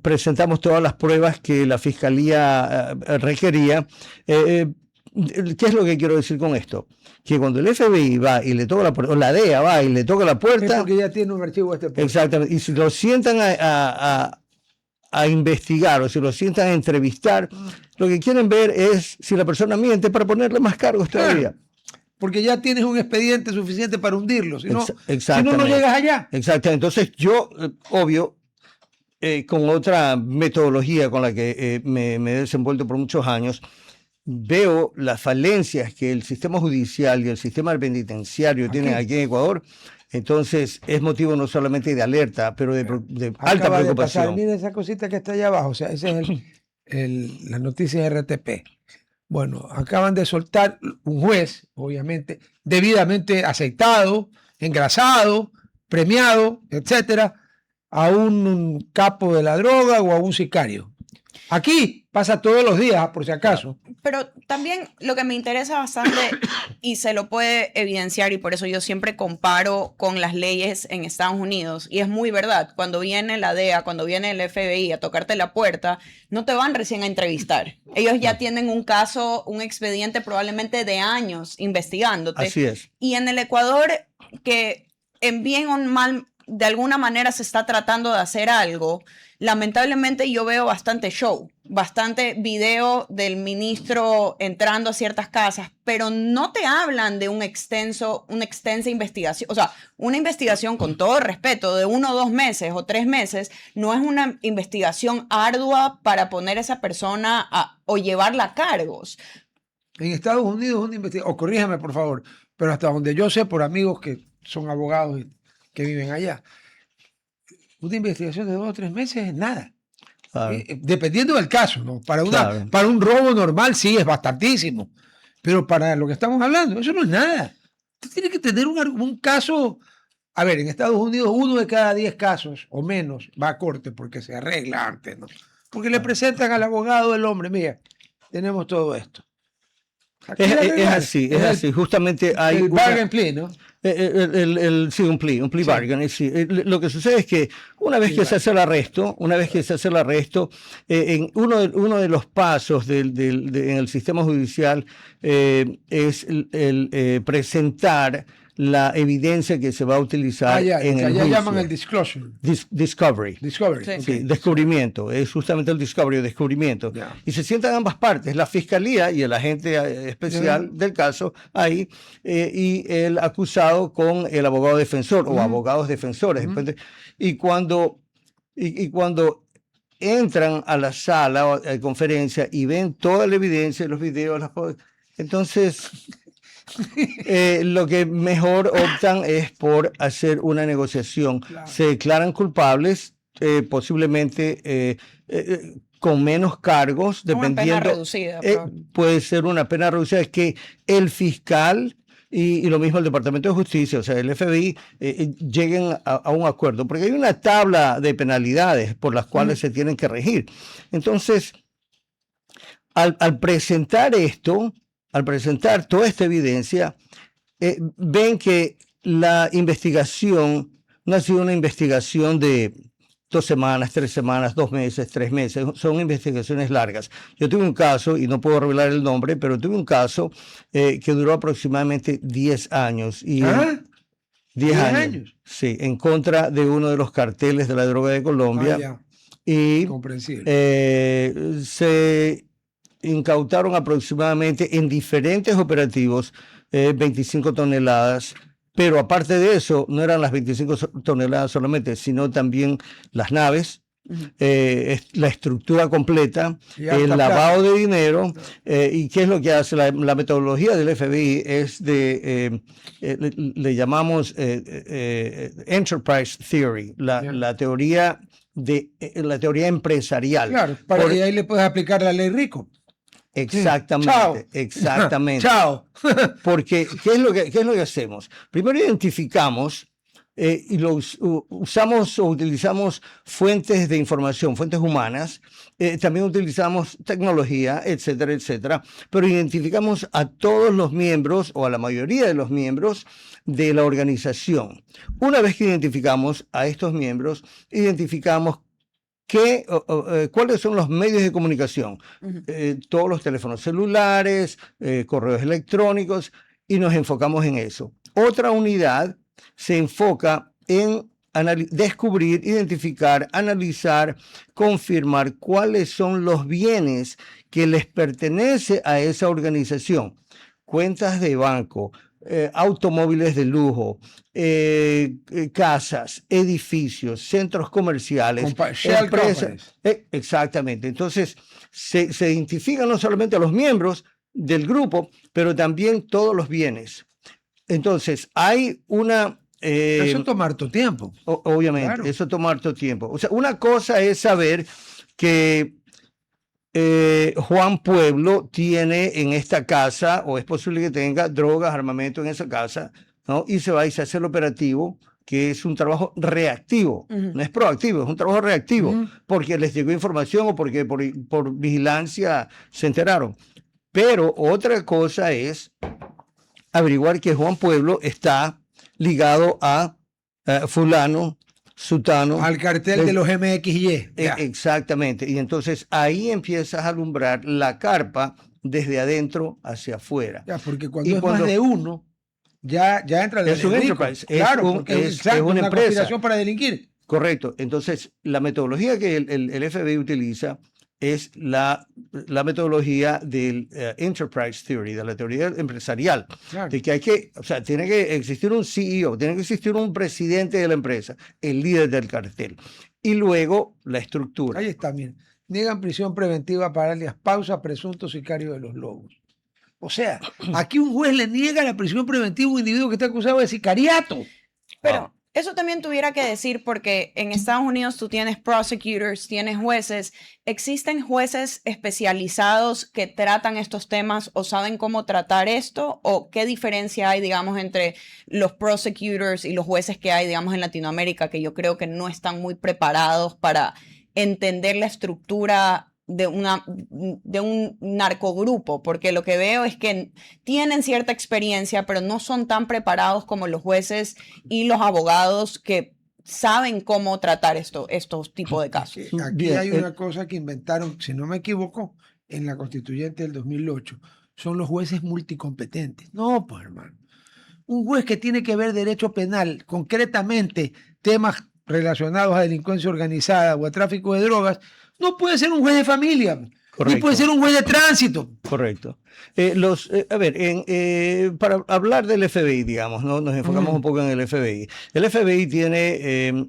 presentamos todas las pruebas que la fiscalía requería. ¿Qué es lo que quiero decir con esto? Que cuando el FBI va y le toca la puerta, o la DEA va y le toca la puerta. Es porque ya tiene un archivo de este punto. Exactamente. Y si lo sientan a investigar o si lo sientan a entrevistar, lo que quieren ver es si la persona miente para ponerle más cargos todavía. Porque ya tienes un expediente suficiente para hundirlo. Si no, Exactamente. no llegas allá. Exactamente. Entonces yo, obvio, con otra metodología con la que me he desenvuelto por muchos años, veo las falencias que el sistema judicial y el sistema penitenciario tienen aquí en Ecuador. Entonces es motivo no solamente de alerta, pero de alta preocupación. Mira esa cosita que está allá abajo. O sea, esa es la noticia de RTP. Bueno, acaban de soltar un juez, obviamente, debidamente aceptado, engrasado, premiado, etcétera, a un capo de la droga o a un sicario. Aquí pasa todos los días, por si acaso. Pero también lo que me interesa bastante y se lo puede evidenciar, y por eso yo siempre comparo con las leyes en Estados Unidos, y es muy verdad, cuando viene la DEA, cuando viene el FBI a tocarte la puerta, no te van recién a entrevistar. Ellos ya tienen un caso, un expediente probablemente de años investigándote. Así es. Y en el Ecuador, que en bien o mal de alguna manera se está tratando de hacer algo, lamentablemente yo veo bastante show, bastante video del ministro entrando a ciertas casas, pero no te hablan de una extensa investigación. O sea, una investigación, con todo respeto, de 1 o 2 meses o 3 meses, no es una investigación ardua para poner a esa persona o llevarla a cargos. En Estados Unidos una investigación, o corríjame por favor, pero hasta donde yo sé por amigos que son abogados y que viven allá, una investigación de 2 o 3 meses es nada. Claro. Dependiendo del caso, ¿no? Claro. Para un robo normal sí es bastantísimo, pero para lo que estamos hablando, eso no es nada. Usted tiene que tener un caso. A ver, en Estados Unidos 1 de cada 10 casos o menos va a corte porque se arregla antes, ¿no? Porque le presentan al abogado del hombre, mira, tenemos todo esto. Es así. Justamente hay el bargain plea, ¿no? Sí, un plea bargain. Sí. Lo que sucede es que una vez que se hace el arresto, en uno de los pasos en el sistema judicial es el presentar la evidencia que se va a utilizar en el juicio. llaman el disclosure. Discovery. Sí. Descubrimiento. Es justamente el descubrimiento. Yeah. Y se sientan ambas partes, la fiscalía y el agente especial del caso ahí, y el acusado con el abogado defensor o abogados defensores. Y cuando entran a la sala de conferencia y ven toda la evidencia, los videos, entonces lo que mejor optan es por hacer una negociación. Claro. Se declaran culpables, posiblemente con menos cargos, dependiendo. Una pena reducida. Puede ser una pena reducida. Es que el fiscal y lo mismo el Departamento de Justicia, o sea, el FBI, lleguen a un acuerdo, porque hay una tabla de penalidades por las cuales se tienen que regir. Entonces, al presentar toda esta evidencia, ven que la investigación no ha sido una investigación de 2 semanas, 3 semanas, 2 meses, 3 meses, son investigaciones largas. Yo tuve un caso, y no puedo revelar el nombre, pero tuve un caso que duró aproximadamente 10 años. Y 10 años. Sí, en contra de uno de los carteles de la droga de Colombia. Y comprensible. Se incautaron aproximadamente en diferentes operativos 25 toneladas, pero aparte de eso, no eran las 25 toneladas solamente, sino también las naves, la estructura completa, el lavado de dinero. ¿Y qué es lo que hace? La metodología del FBI es le llamamos Enterprise Theory, la teoría empresarial. Claro, y ahí le puedes aplicar la ley Rico. Exactamente, exactamente. Chao. Porque, ¿qué es lo que hacemos? Primero identificamos y usamos o utilizamos fuentes de información, fuentes humanas, también utilizamos tecnología, etcétera, etcétera, pero identificamos a todos los miembros o a la mayoría de los miembros de la organización. Una vez que identificamos a estos miembros, identificamos ¿cuáles son los medios de comunicación? Todos los teléfonos celulares, correos electrónicos, y nos enfocamos en eso. Otra unidad se enfoca en descubrir, identificar, analizar, confirmar cuáles son los bienes que les pertenece a esa organización. Cuentas de banco, automóviles de lujo, casas, edificios, centros comerciales, empresas. Exactamente. Entonces, se identifican no solamente a los miembros del grupo, pero también todos los bienes. Entonces, hay una... eso toma harto tiempo. Obviamente, claro. Eso toma harto tiempo. O sea, una cosa es saber que Juan Pueblo tiene en esta casa, o es posible que tenga drogas, armamento en esa casa, ¿no? Y se va y se hace el operativo, que es un trabajo reactivo, no es proactivo, es un trabajo reactivo, porque les llegó información o porque por vigilancia se enteraron. Pero otra cosa es averiguar que Juan Pueblo está ligado a fulano, sutano. Al cartel de los MXY. Exactamente. Y entonces ahí empiezas a alumbrar la carpa desde adentro hacia afuera. Porque cuando es más de uno, ya entra el Es un delito. enterprise, Claro, es porque una una empresa. conspiración para delinquir. Correcto. Entonces, la metodología que el FBI utiliza es la metodología del Enterprise Theory, de la teoría empresarial, Claro. de que o sea, tiene que existir un CEO, tiene que existir un presidente de la empresa, el líder del cartel, y luego la estructura. Ahí está, miren. Niegan prisión preventiva para alias Pausa, presunto sicario de los Lobos. O sea, aquí un juez le niega la prisión preventiva a un individuo que está acusado de sicariato. Pero eso también tuviera que decir, porque en Estados Unidos tú tienes prosecutors, tienes jueces. ¿Existen jueces especializados que tratan estos temas o saben cómo tratar esto? ¿O qué diferencia hay, digamos, entre los prosecutors y los jueces que hay, digamos, en Latinoamérica, que yo creo que no están muy preparados para entender la estructura de un narcogrupo? Porque lo que veo es que tienen cierta experiencia, pero no son tan preparados como los jueces y los abogados que saben cómo tratar estos tipos de casos. Aquí Bien, hay una cosa que inventaron, si no me equivoco, en la Constituyente del 2008. Son los jueces multicompetentes. No, pues hermano. Un juez que tiene que ver derecho penal, concretamente temas relacionados a delincuencia organizada o a tráfico de drogas, no puede ser un juez de familia, ni Correcto. puede ser un juez de tránsito. Correcto. A ver, para hablar del FBI, digamos, ¿no? Nos enfocamos un poco en el FBI. El FBI tiene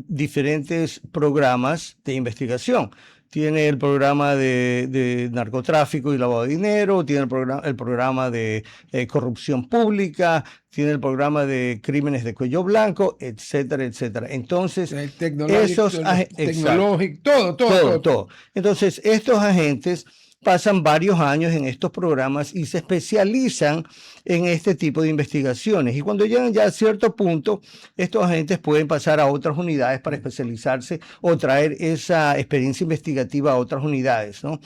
diferentes programas de investigación. Tiene el programa de narcotráfico y lavado de dinero, tiene el programa de corrupción pública, tiene el programa de crímenes de cuello blanco, etcétera, etcétera. Entonces, tecnológico, todo. Entonces, estos agentes pasan varios años en estos programas y se especializan en este tipo de investigaciones. Y cuando llegan ya a cierto punto, estos agentes pueden pasar a otras unidades para especializarse o traer esa experiencia investigativa a otras unidades, ¿no?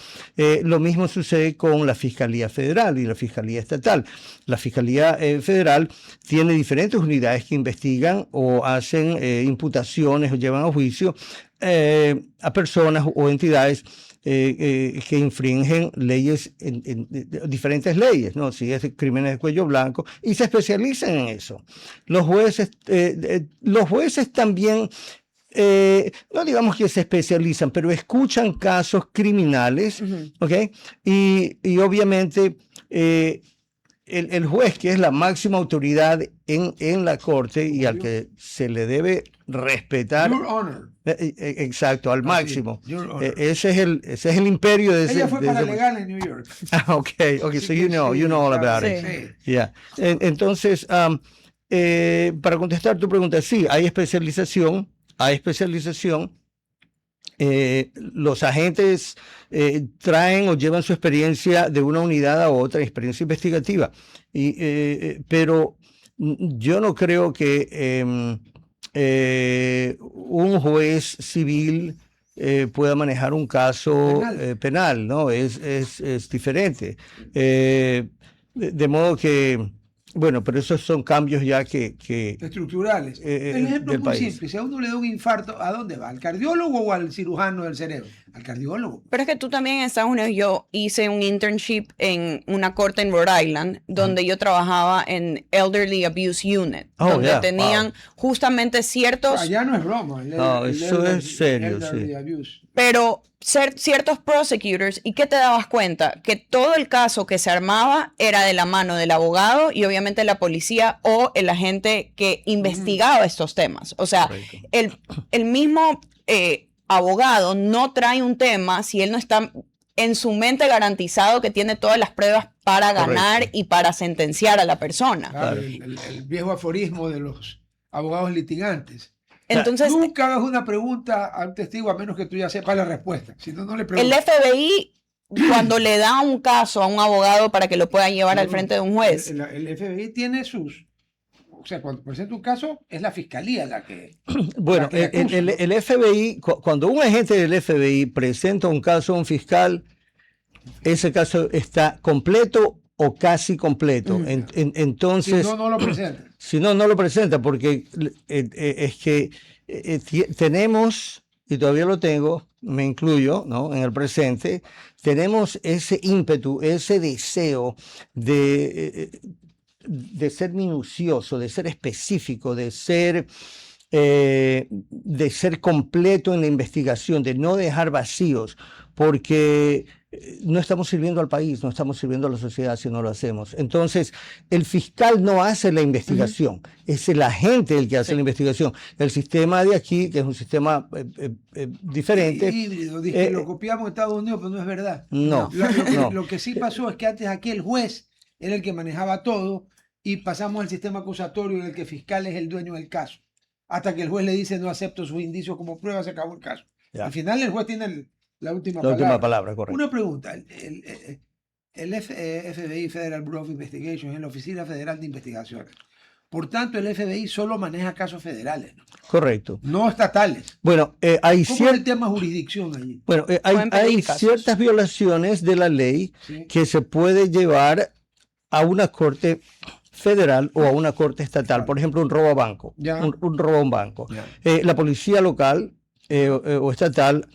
Lo mismo sucede con la Fiscalía Federal y la Fiscalía Estatal. La Fiscalía Federal tiene diferentes unidades que investigan o hacen imputaciones o llevan a juicio a personas o entidades que infringen leyes, diferentes leyes, ¿no? Si es crímenes de cuello blanco, y se especializan en eso. Los jueces también, no digamos que se especializan, pero escuchan casos criminales, ¿ok? Y obviamente el juez, que es la máxima autoridad en la corte y al que se le debe respetar. Your Honor. Exacto, al máximo. Your Ese es el imperio de ese. Ella fue paralegal en New York. Okay, so you know all about it. Sí. Yeah. Entonces, para contestar tu pregunta, sí, hay especialización. Los agentes traen o llevan su experiencia de una unidad a otra, experiencia investigativa. Pero yo no creo que un juez civil pueda manejar un caso penal, ¿no? Es diferente. De modo que, bueno, pero esos son cambios ya que estructurales. El ejemplo es muy país. simple. Si a uno le da un infarto, ¿a dónde va? ¿Al cardiólogo o al cirujano del cerebro? Al cardiólogo. Pero es que tú también en Estados Unidos, yo hice un internship en una corte en Rhode Island, donde yo trabajaba en Elderly Abuse Unit, donde tenían justamente ciertos... Allá no es broma. Eso es serio, sí. Abuse. Pero ciertos prosecutors, ¿y qué te dabas cuenta? Que todo el caso que se armaba era de la mano del abogado y obviamente la policía o el agente que investigaba estos temas. O sea, el mismo abogado no trae un tema si él no está en su mente garantizado que tiene todas las pruebas para ganar y para sentenciar a la persona. Claro, el viejo aforismo de los abogados litigantes. Entonces, nunca hagas una pregunta a un testigo a menos que tú ya sepas la respuesta. Si no, no le preguntes. El FBI, cuando le da un caso a un abogado para que lo pueda llevar al frente de un juez. El FBI tiene sus... O sea, cuando presenta un caso, es la fiscalía la que... Bueno, el FBI, cuando un agente del FBI presenta un caso a un fiscal, ese caso está completo o casi completo. Entonces... Si no, no lo presenta. Si no, no lo presenta, porque es que tenemos, y todavía lo tengo, me incluyo, ¿no? En el presente, tenemos ese ímpetu, ese deseo de minucioso, de ser específico, de ser completo en la investigación, de no dejar vacíos, porque no estamos sirviendo al país, no estamos sirviendo a la sociedad si no lo hacemos. Entonces, el fiscal no hace la investigación, es el agente el que hace la investigación. El sistema de aquí, que es un sistema diferente. Híbrido, dije, lo copiamos en Estados Unidos, pero no es verdad. No. Lo que sí pasó es que antes aquí el juez era el que manejaba todo y pasamos al sistema acusatorio en el que el fiscal es el dueño del caso. Hasta que el juez le dice no acepto sus indicios como prueba, se acabó el caso. Ya. Al final el juez tiene la última La palabra. última palabra, correcto. Una pregunta. El FBI, Federal Bureau of Investigation, es la Oficina Federal de Investigaciones. Por tanto, el FBI solo maneja casos federales, ¿no? Correcto. No estatales. Bueno, hay ¿Cómo es el tema jurisdicción allí? Bueno, hay ciertas violaciones de la ley que se puede llevar a una corte federal o a una corte estatal. Por ejemplo, un robo a banco. Un robo a un banco. La policía local o estatal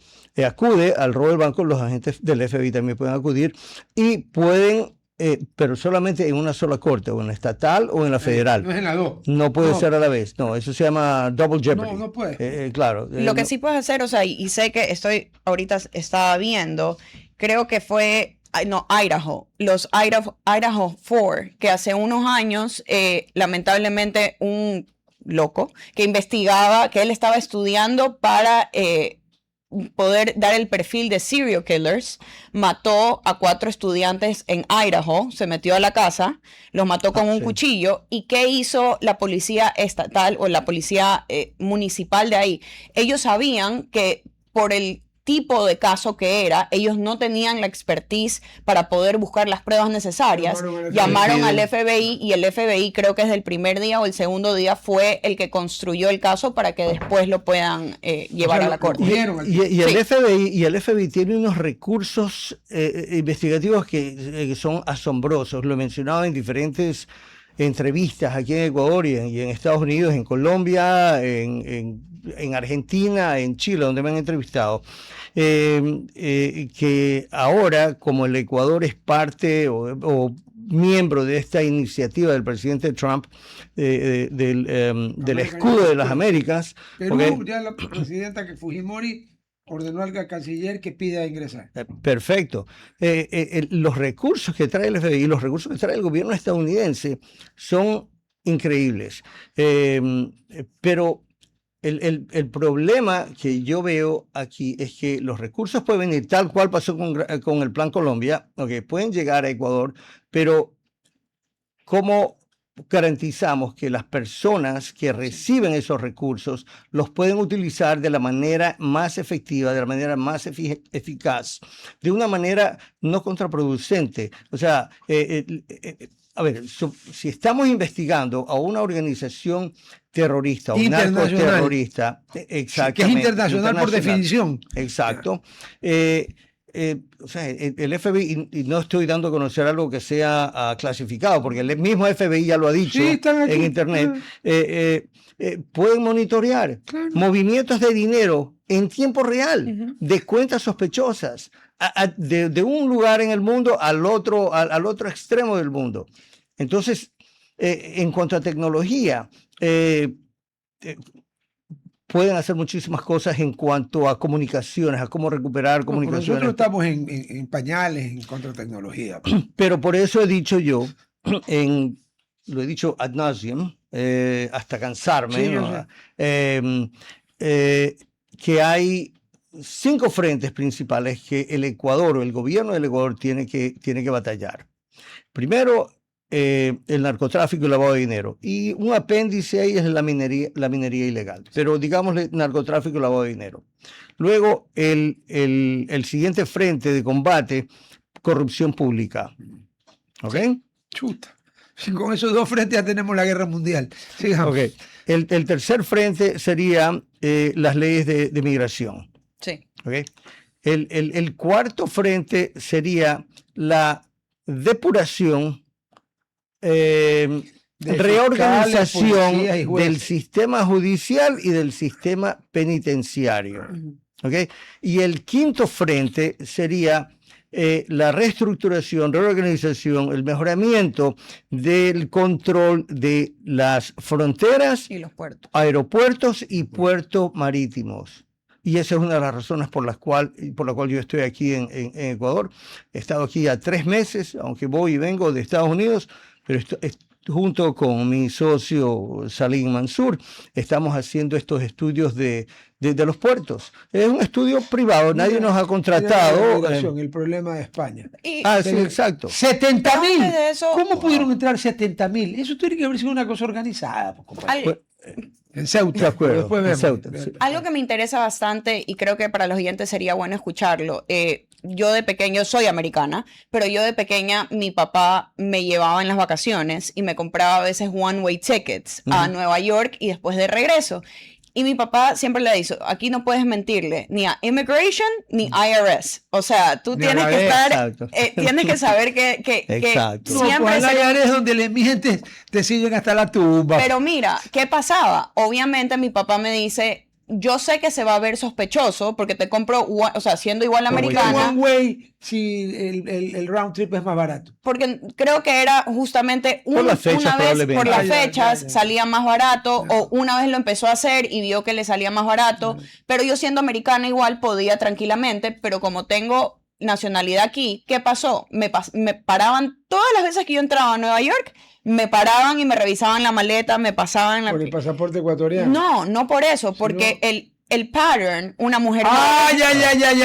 acude al robo del banco, los agentes del FBI también pueden acudir y pueden, pero solamente en una sola corte, o en la estatal o en la federal. No es en la dos. No puede ser a la vez. No, eso se llama double jeopardy. No puede. Claro. Lo que sí puedes hacer, o sea, y sé que ahorita estaba viendo, creo que fue, no, Idaho, los Idaho 4, que hace unos años, lamentablemente, un loco que investigaba, que él estaba estudiando para poder dar el perfil de serial killers, mató a 4 estudiantes en Idaho, se metió a la casa, los mató con un cuchillo. ¿Y qué hizo la policía estatal o la policía municipal de ahí? Ellos sabían que por el tipo de caso que era, ellos no tenían la expertise para poder buscar las pruebas necesarias. Llamaron al FBI y el FBI, creo que es el primer día o el segundo día, fue el que construyó el caso para que después lo puedan llevar a la corte. Y el FBI tiene unos recursos investigativos que son asombrosos. Lo he mencionado en diferentes entrevistas aquí en Ecuador y en Estados Unidos, en Colombia, en Argentina, en Chile, donde me han entrevistado, que ahora, como el Ecuador es parte o miembro de esta iniciativa del presidente Trump, del escudo de las Américas. Perú, ya la presidenta que Fujimori ordenó al canciller que pida ingresar. Perfecto. Los recursos que trae el FBI y los recursos que trae el gobierno estadounidense son increíbles. Pero el problema que yo veo aquí es que los recursos pueden venir tal cual pasó con el Plan Colombia, pueden llegar a Ecuador, pero ¿cómo garantizamos que las personas que reciben esos recursos los pueden utilizar de la manera más efectiva, de la manera más eficaz, de una manera no contraproducente? O sea, a ver, si estamos investigando a una organización terrorista o narcoterrorista, exactamente, que es internacional por definición. Exacto. O sea, el FBI, y no estoy dando a conocer algo que sea clasificado, porque el mismo FBI ya lo ha dicho en internet, pueden monitorear movimientos de dinero en tiempo real, de cuentas sospechosas, de un lugar en el mundo al otro extremo del mundo. Entonces, en cuanto a tecnología, pueden hacer muchísimas cosas en cuanto a comunicaciones, a cómo recuperar comunicaciones. Nosotros estamos en pañales en contra de tecnología. Pero por eso he dicho yo, lo he dicho ad nauseam, hasta cansarme, que hay 5 frentes principales que el Ecuador o el gobierno del Ecuador tiene que batallar. Primero, el narcotráfico y el lavado de dinero. Y un apéndice ahí es la minería ilegal. Pero digámosle narcotráfico y lavado de dinero. Luego, el siguiente frente de combate, corrupción pública. ¿Ok? Chuta. Con esos 2 frentes ya tenemos la guerra mundial. Sigamos. Okay. El tercer frente sería las leyes de migración. Sí. ¿Okay? El cuarto frente sería la depuración, reorganización del sistema judicial y del sistema penitenciario. ¿Okay? Y el quinto frente sería la reestructuración, reorganización, el mejoramiento del control de las fronteras, Y los puertos. aeropuertos y puertos marítimos. Y esa es una de las razones por la cual yo estoy aquí en Ecuador. He estado aquí ya 3 meses, aunque voy y vengo de Estados Unidos, pero junto con mi socio Salim Mansur, estamos haciendo estos estudios de los puertos. Es un estudio privado, nadie nos ha contratado. El problema de España. Y, Sí, exacto. 70.000. antes de eso- ¿Cómo pudieron entrar 70.000? Eso tiene que haber sido una cosa organizada, compadre. al- En Ceuta. De acuerdo, Después en vemos. Ceuta, sí. Algo que me interesa bastante y creo que para los oyentes sería bueno escucharlo. Yo de pequeño soy americana, pero yo de pequeña mi papá me llevaba en las vacaciones y me compraba a veces one-way tickets a Nueva York y después de regreso. Y mi papá siempre le dice, aquí no puedes mentirle ni a Immigration ni IRS. O sea, tú Ni a tienes la que vez, estar, exacto. tienes que saber que Exacto. No, siempre pues se- la es donde le mientes, te siguen hasta la tumba. Pero mira, ¿qué pasaba? Obviamente mi papá me dice, yo sé que se va a ver sospechoso porque te compro, o sea, siendo igual Como americana, One way, si el round trip es más barato. porque creo que era justamente Por las fechas, una vez probablemente. por las Ah, ya, fechas ya. salía más barato o una vez lo empezó a hacer y vio que le salía más barato, pero yo siendo americana igual podía tranquilamente, pero como tengo nacionalidad aquí, ¿qué pasó? Me paraban todas las veces que yo entraba a Nueva York, me paraban y me revisaban la maleta, me pasaban la... Por el pasaporte ecuatoriano. No por eso, porque el pattern, una mujer Ah, joven ya.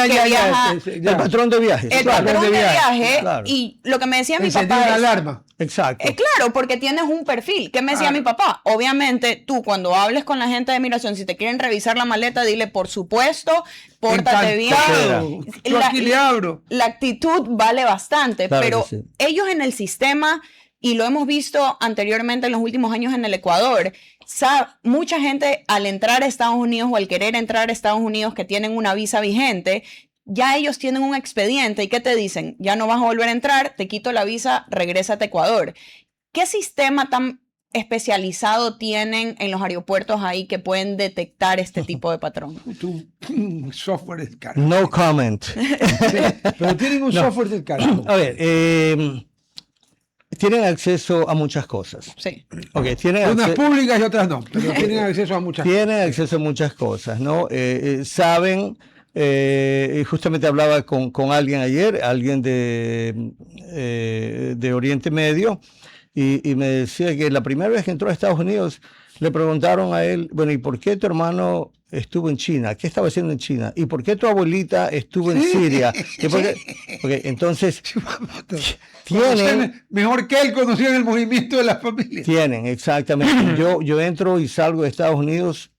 que viaja- El patrón de viajes. el claro. patrón de viaje, claro. y lo que me decía mi Encendí papá una es, alarma. Exacto. claro, porque tienes un perfil. ¿Qué me decía Ah. mi papá? Obviamente, tú cuando hables con la gente de migración, si te quieren revisar la maleta, dile, por supuesto, pórtate bien. Encantado. Yo aquí le abro. La actitud vale bastante, Claro pero que sí. ellos en el sistema, y lo hemos visto anteriormente en los últimos años en el Ecuador, mucha gente al entrar a Estados Unidos o al querer entrar a Estados Unidos que tienen una visa vigente, ya ellos tienen un expediente y ¿qué te dicen? Ya no vas a volver a entrar, te quito la visa, regrésate a Ecuador. ¿Qué sistema tan especializado tienen en los aeropuertos ahí que pueden detectar este tipo de patrón? Tu software es caro. No comment. Pero tienen un software del carajo. A ver, tienen acceso a muchas cosas. Sí. Ok, tienen Unas acceso. públicas y otras no, pero tienen acceso a muchas cosas. Tienen acceso a muchas cosas, ¿no? Saben, justamente hablaba con alguien ayer, alguien de Oriente Medio, y me decía que la primera vez que entró a Estados Unidos le preguntaron a él, bueno, ¿y por qué tu hermano estuvo en China? ¿Qué estaba haciendo en China? ¿Y por qué tu abuelita estuvo en Siria? ¿Y por qué? Ok, entonces, tienen... Mejor que él conocían el movimiento de las familias. Tienen, exactamente. Yo entro y salgo de Estados Unidos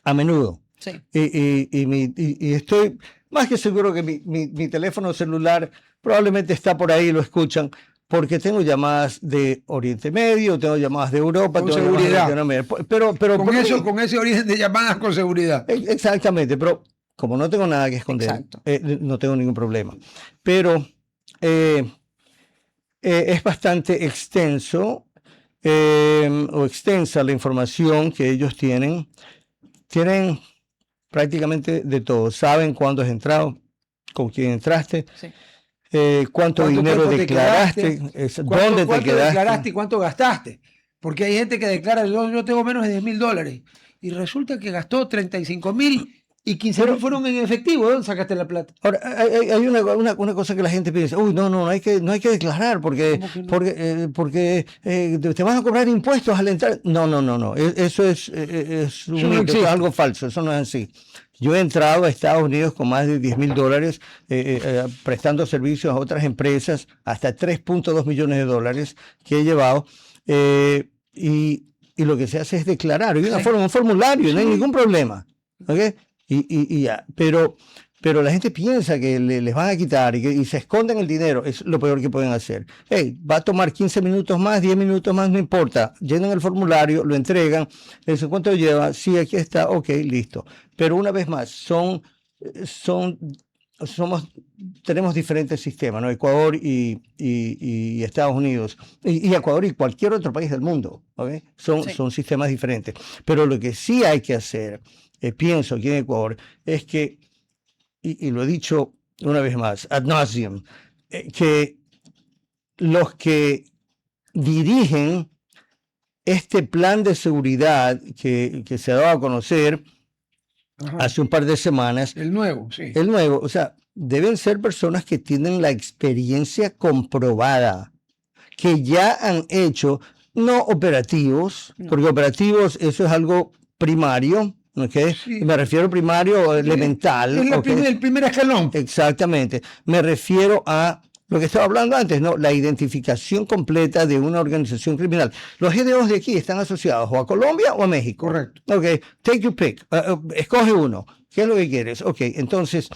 a menudo. Sí. Y estoy más que seguro que mi teléfono celular probablemente está por ahí, lo escuchan, porque tengo llamadas de Oriente Medio, tengo llamadas de Europa, Con tengo llamadas de seguridad. Latinoamérica. Pero Con eso, con ese origen de llamadas con seguridad. Exactamente, pero como no tengo nada que esconder, Exacto. no tengo ningún problema. Pero es bastante extenso o extensa la información que ellos tienen. Tienen prácticamente de todo. Saben cuándo has entrado, con quién entraste, Sí. cuánto dinero tiempo te declaraste, quedaste? dónde te ¿Cuánto quedaste. declaraste y cuánto gastaste? Porque hay gente que declara, yo tengo menos de $10.000 y resulta que gastó 35.000 y 15.000 fueron en efectivo. ¿De dónde sacaste la plata? Ahora, hay una cosa que la gente piensa, uy, no hay que declarar porque, ¿Cómo que no? porque te van a cobrar impuestos al entrar. No. Eso es Eso no eso es existe. algo falso, eso no es así. Yo he entrado a Estados Unidos con más de $10.000 prestando servicios a otras empresas, hasta $3.2 millones que he llevado, y lo que se hace es declarar. Hay una forma, un formulario, no hay ningún problema. ¿Ok? Y ya. Pero la gente piensa que les van a quitar y se esconden el dinero. Es lo peor que pueden hacer. Hey, va a tomar 15 minutos más, 10 minutos más, no importa. Llenan el formulario, lo entregan. Le dicen, ¿cuánto lleva? Sí, aquí está. Ok, listo. Pero una vez más, tenemos diferentes sistemas, ¿no? Ecuador y Estados Unidos. Y Ecuador y cualquier otro país del mundo. ¿Ok? Son sistemas diferentes. Pero lo que sí hay que hacer, pienso aquí en Ecuador, es que, y lo he dicho una vez más, ad nauseam, que los que dirigen este plan de seguridad que se ha dado a conocer Ajá. hace un par de semanas, El nuevo, sí. el nuevo, o sea, deben ser personas que tienen la experiencia comprobada, que ya han hecho, no operativos, No. porque operativos eso es algo primario, ¿ok? Sí. Me refiero primario elemental. Es ¿ok? el primer escalón. Exactamente. Me refiero a lo que estaba hablando antes, ¿no? La identificación completa de una organización criminal. Los GDOs de aquí están asociados o a Colombia o a México. Correcto. Ok, take your pick. Escoge uno. ¿Qué es lo que quieres? Ok, entonces,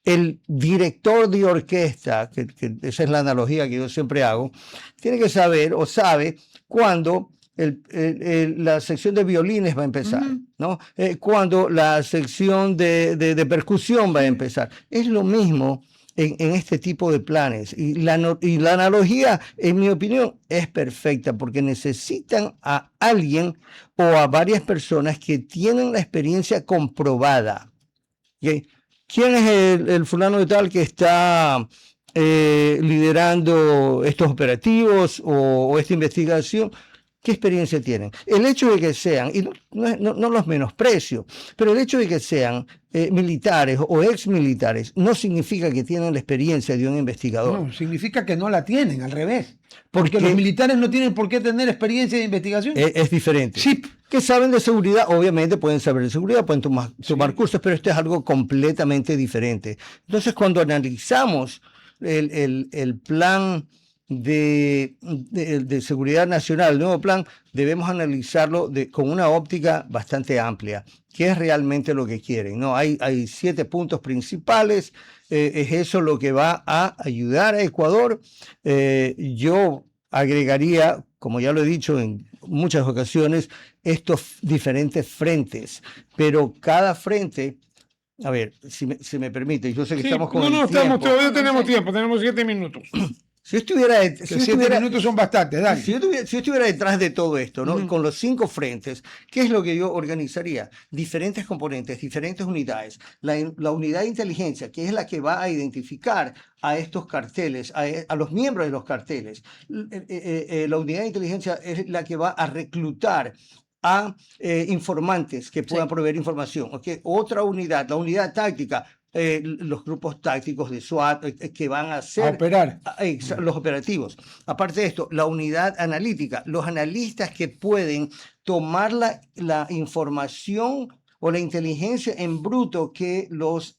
el director de orquesta, que esa es la analogía que yo siempre hago, tiene que saber o sabe cuándo la sección de violines va a empezar, ¿no? Cuándo la sección de percusión va a empezar. Es lo mismo en este tipo de planes. Y la analogía, en mi opinión, es perfecta porque necesitan a alguien o a varias personas que tienen la experiencia comprobada. ¿Okay? ¿Quién es el fulano de tal que está liderando estos operativos o esta investigación? ¿Qué experiencia tienen? El hecho de que sean, y no los menosprecio, pero el hecho de que sean militares o exmilitares no significa que tienen la experiencia de un investigador. No, significa que no la tienen, al revés. Porque Porque los militares no tienen por qué tener experiencia de investigación. Es diferente. Sí. Que saben de seguridad, obviamente pueden saber de seguridad, pueden tomar cursos, pero esto es algo completamente diferente. Entonces, cuando analizamos el plan de seguridad nacional, el nuevo plan, debemos analizarlo con una óptica bastante amplia. ¿Qué es realmente lo que quieren? ¿No? Hay 7 puntos principales. Es eso lo que va a ayudar a Ecuador. Yo agregaría, como ya lo he dicho en muchas ocasiones, estos diferentes frentes, pero cada frente, a ver, si me permite, yo sé que estamos con el tiempo. todavía tenemos tiempo, tenemos 7 minutos. Si yo estuviera, Que 7 minutos son bastantes, dale. si yo estuviera detrás de todo esto, ¿no? Con los 5 frentes, ¿qué es lo que yo organizaría? Diferentes componentes, diferentes unidades. La unidad de inteligencia, que es la que va a identificar a estos carteles, a los miembros de los carteles. La unidad de inteligencia es la que va a reclutar a informantes que puedan proveer información. ¿Okay? Otra unidad, la unidad táctica, los grupos tácticos de SWAT que van a hacer A operar. los operativos. Aparte de esto, la unidad analítica, los analistas que pueden tomar la información o la inteligencia en bruto que los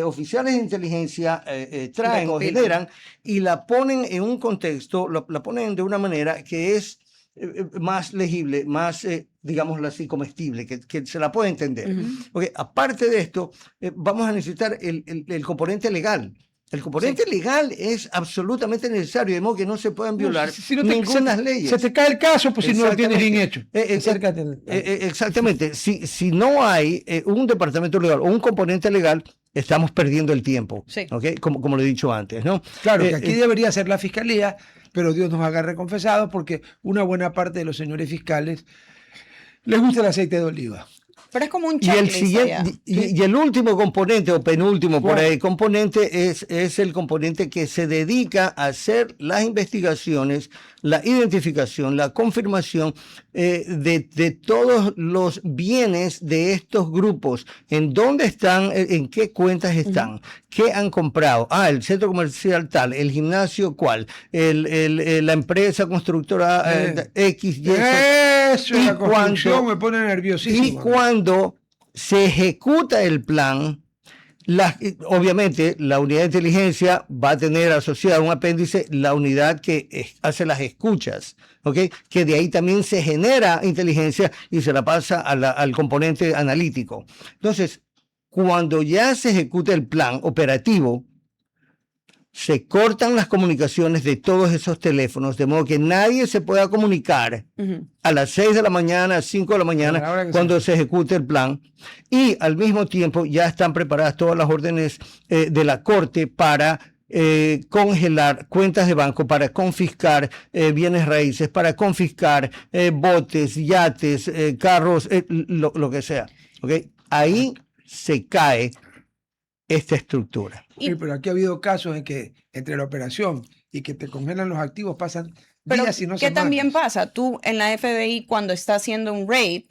oficiales de inteligencia traen o generan y la ponen en un contexto, la ponen de una manera que es más legible, más, digámoslo así, comestible, que se la puede entender. Okay, aparte de esto, vamos a necesitar el componente legal. El componente legal es absolutamente necesario, de modo que no se puedan violar ninguna leyes. Se te cae el caso, pues si no lo tienes bien hecho. Exactamente. Si no hay un departamento legal o un componente legal, estamos perdiendo el tiempo. Sí. ¿Okay? Como lo he dicho antes, ¿no? Claro, que aquí debería ser la fiscalía, pero Dios nos haga reconfesados porque una buena parte de los señores fiscales les gusta el aceite de oliva. Pero es como un Y el checklist siguiente, allá. y el último componente o penúltimo por ¿Cuál? ahí componente es el componente que se dedica a hacer las investigaciones, la identificación, la confirmación de todos los bienes de estos grupos, en dónde están, en qué cuentas están, qué han comprado. El centro comercial tal, el gimnasio cuál, la empresa constructora X, Y, Z. Eso, la construcción me pone nerviosísimo. Y cuando se ejecuta el plan, obviamente la unidad de inteligencia va a tener asociada un apéndice la unidad que hace las escuchas, ¿okay? Que de ahí también se genera inteligencia y se la pasa al componente analítico. Entonces, cuando ya se ejecuta el plan operativo, se cortan las comunicaciones de todos esos teléfonos, de modo que nadie se pueda comunicar a las 6 de la mañana, a 5 de la mañana, cuando se ejecute el plan. Y al mismo tiempo ya están preparadas todas las órdenes de la Corte para congelar cuentas de banco, para confiscar bienes raíces, para confiscar botes, yates, carros, lo que sea. ¿Okay? Ahí se cae esta estructura. Sí, pero aquí ha habido casos en que entre la operación y que te congelan los activos pasan Pero días y no ¿qué semanas. también pasa? Tú en la FBI cuando está haciendo un raid,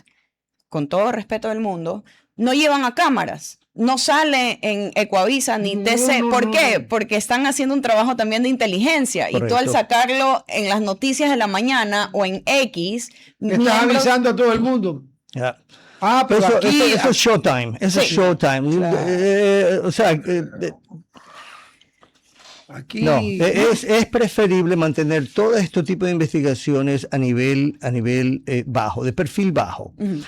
con todo respeto del mundo, no llevan a cámaras. No sale en Ecuavisa ni No, TC. no, ¿Por no, qué? no. Porque están haciendo un trabajo también de inteligencia. Y tú al Correcto. sacarlo en las noticias de la mañana o en X, Le estás avisando a todo el mundo. Ya. Ah, pero Eso, aquí... eso es showtime, eso es Sí. showtime. Claro. O sea, aquí no, es preferible mantener todo este tipo de investigaciones a nivel bajo, de perfil bajo. Ujú.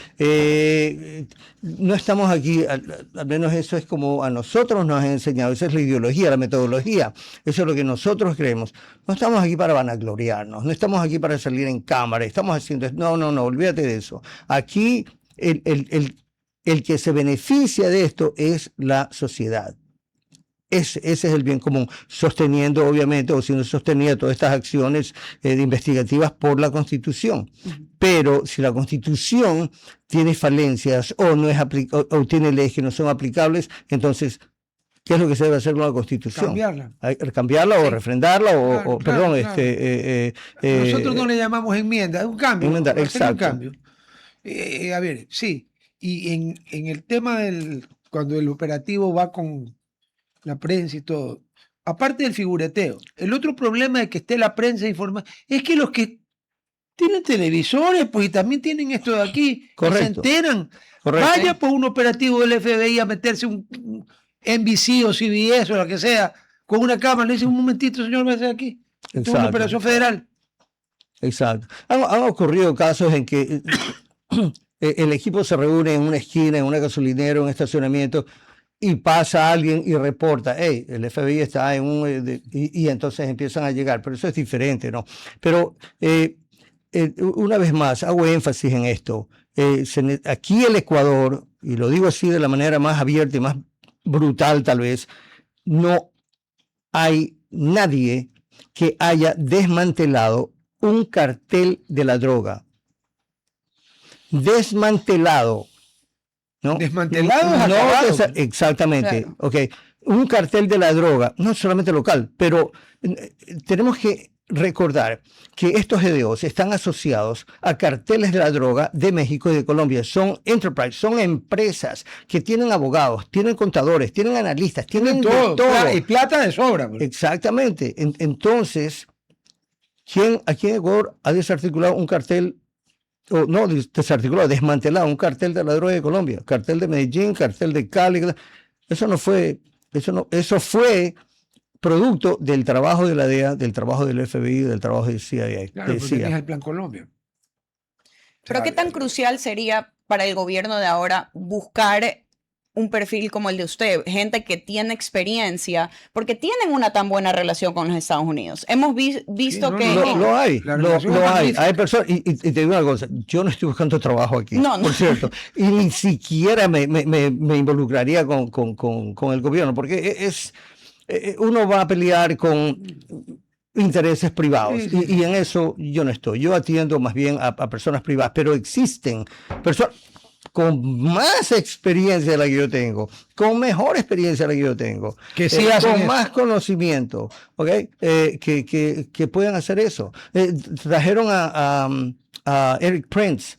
No estamos aquí, al menos eso es como a nosotros nos han enseñado, esa es la ideología, la metodología, eso es lo que nosotros creemos. No estamos aquí para vanagloriarnos, no estamos aquí para salir en cámara, estamos haciendo, no, olvídate de eso. Aquí el que se beneficia de esto es la sociedad. Ese es el bien común, sosteniendo obviamente o siendo sostenida todas estas acciones investigativas por la Constitución. Pero si la Constitución tiene falencias o no es o tiene leyes que no son aplicables, entonces, ¿qué es lo que se debe hacer con la Constitución? cambiarla. Cambiarla o refrendarla Claro, perdón, claro. Nosotros no le llamamos enmienda, es un cambio. enmendar, hacer un exacto. cambio. A ver, sí. Y en el tema cuando el operativo va con la prensa y todo, aparte del figureteo, el otro problema de que esté la prensa informada es que los que tienen televisores, pues y también tienen esto de aquí, y se Correcto. enteran. Correcto. Vaya por un operativo del FBI a meterse un NBC o CBS o lo que sea, con una cámara, le dicen un momentito, señor, va a ser aquí. Esto es una Exacto. operación federal. Exacto. Han ocurrido casos en que el equipo se reúne en una esquina, en una gasolinera, en un estacionamiento, y pasa alguien y reporta, hey, el FBI está en y entonces empiezan a llegar, pero eso es diferente, ¿no? Pero una vez más, hago énfasis en esto. Aquí el Ecuador, y lo digo así de la manera más abierta y más brutal tal vez, no hay nadie que haya desmantelado un cartel de la droga. Desmantelado. ¿No? Desmantelado es no, acabado. exactamente. Claro. Okay. Un cartel de la droga, no solamente local, pero tenemos que recordar que estos GDOs están asociados a carteles de la droga de México y de Colombia. Son enterprise, son empresas que tienen abogados, tienen contadores, tienen analistas, tienen todo. de todo. Y plata de sobra. Pues. Exactamente. Entonces, ¿quién aquí en Ecuador ha desarticulado un cartel? O no, desarticulado, desmantelado un cartel de la droga de Colombia, cartel de Medellín, cartel de Cali? Eso fue producto del trabajo de la DEA, del trabajo del FBI, del trabajo del CIA. Claro, porque tenías el Plan Colombia. Pero ¿qué tan crucial sería para el gobierno de ahora buscar un perfil como el de usted, gente que tiene experiencia, porque tienen una tan buena relación con los Estados Unidos? Hemos visto que... Lo hay, La lo relación es hay. magnífica. Hay personas, y te digo una cosa, yo no estoy buscando trabajo aquí, No. por cierto, y ni siquiera me involucraría con el gobierno, porque uno va a pelear con intereses privados, Sí. y en eso yo no estoy. Yo atiendo más bien a personas privadas, pero existen personas con más experiencia de la que yo tengo, con mejor experiencia de la que yo tengo, Que sí hacen con eso. más conocimiento, ¿okay? Que puedan hacer eso. Trajeron a Eric Prince.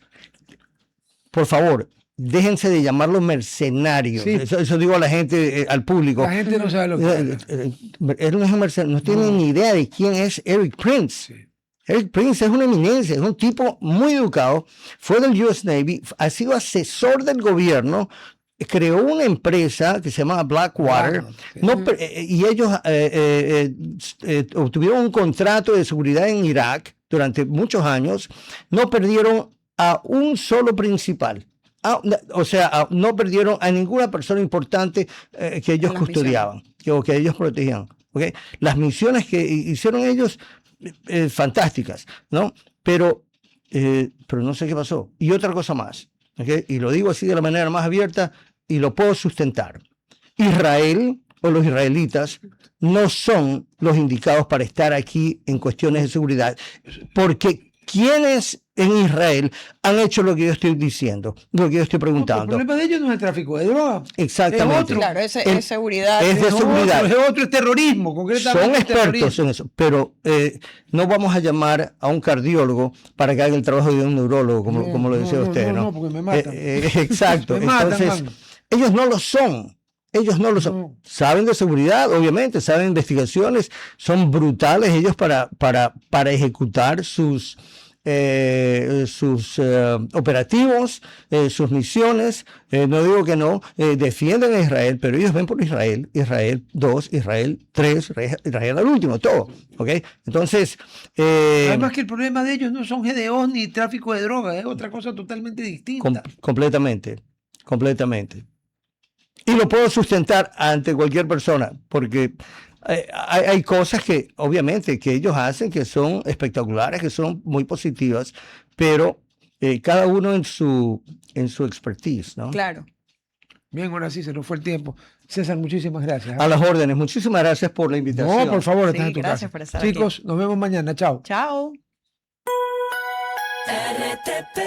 Por favor, déjense de llamarlo mercenario. Sí. Eso digo a la gente, al público. La gente no sabe lo que habla. Él no es un mercenario, no tienen ni idea de quién es Eric Prince. Sí. Eric Prince es una eminencia, es un tipo muy educado, fue del US Navy, ha sido asesor del gobierno, creó una empresa que se llama Blackwater, y ellos obtuvieron un contrato de seguridad en Irak durante muchos años, no perdieron a un solo principal. O sea, no perdieron a ninguna persona importante que ellos custodiaban o que ellos protegían. ¿Okay? Las misiones que hicieron ellos, fantásticas, ¿no? Pero no sé qué pasó. Y otra cosa más, ¿okay? Y lo digo así de la manera más abierta y lo puedo sustentar. Israel o los israelitas no son los indicados para estar aquí en cuestiones de seguridad, porque quienes en Israel han hecho lo que yo estoy diciendo, lo que yo estoy No, pero el preguntando. problema de ellos no es el tráfico de drogas. Exactamente. otro. Claro, es El- seguridad. es de Es seguridad. otro es terrorismo, concretamente. Son es expertos terrorismo. en eso, pero no vamos a llamar a un cardiólogo para que haga el trabajo de un neurólogo, como lo decía usted, ¿no? No, porque me matan. Exacto. Me matan, Entonces, man. ellos no lo son. Ellos no lo son. No. Saben de seguridad, obviamente, saben de investigaciones, son brutales ellos para ejecutar sus operativos, sus misiones. No digo que no, defienden a Israel, pero ellos ven por Israel, Israel 2, Israel 3, Israel al último, todo. ¿Ok? Entonces, Además que el problema de ellos no son GDOs ni tráfico de drogas, es otra cosa totalmente distinta. completamente. Y lo puedo sustentar ante cualquier persona, porque hay cosas que obviamente que ellos hacen que son espectaculares, que son muy positivas, pero cada uno en su expertise, ¿no? Claro. Bien, ahora sí se nos fue el tiempo. César, muchísimas gracias. A las órdenes. Muchísimas gracias por la invitación. No, por favor, Sí, estás en tu gracias casa. por estar Chicos, nos vemos mañana. Chao. Chao. RTP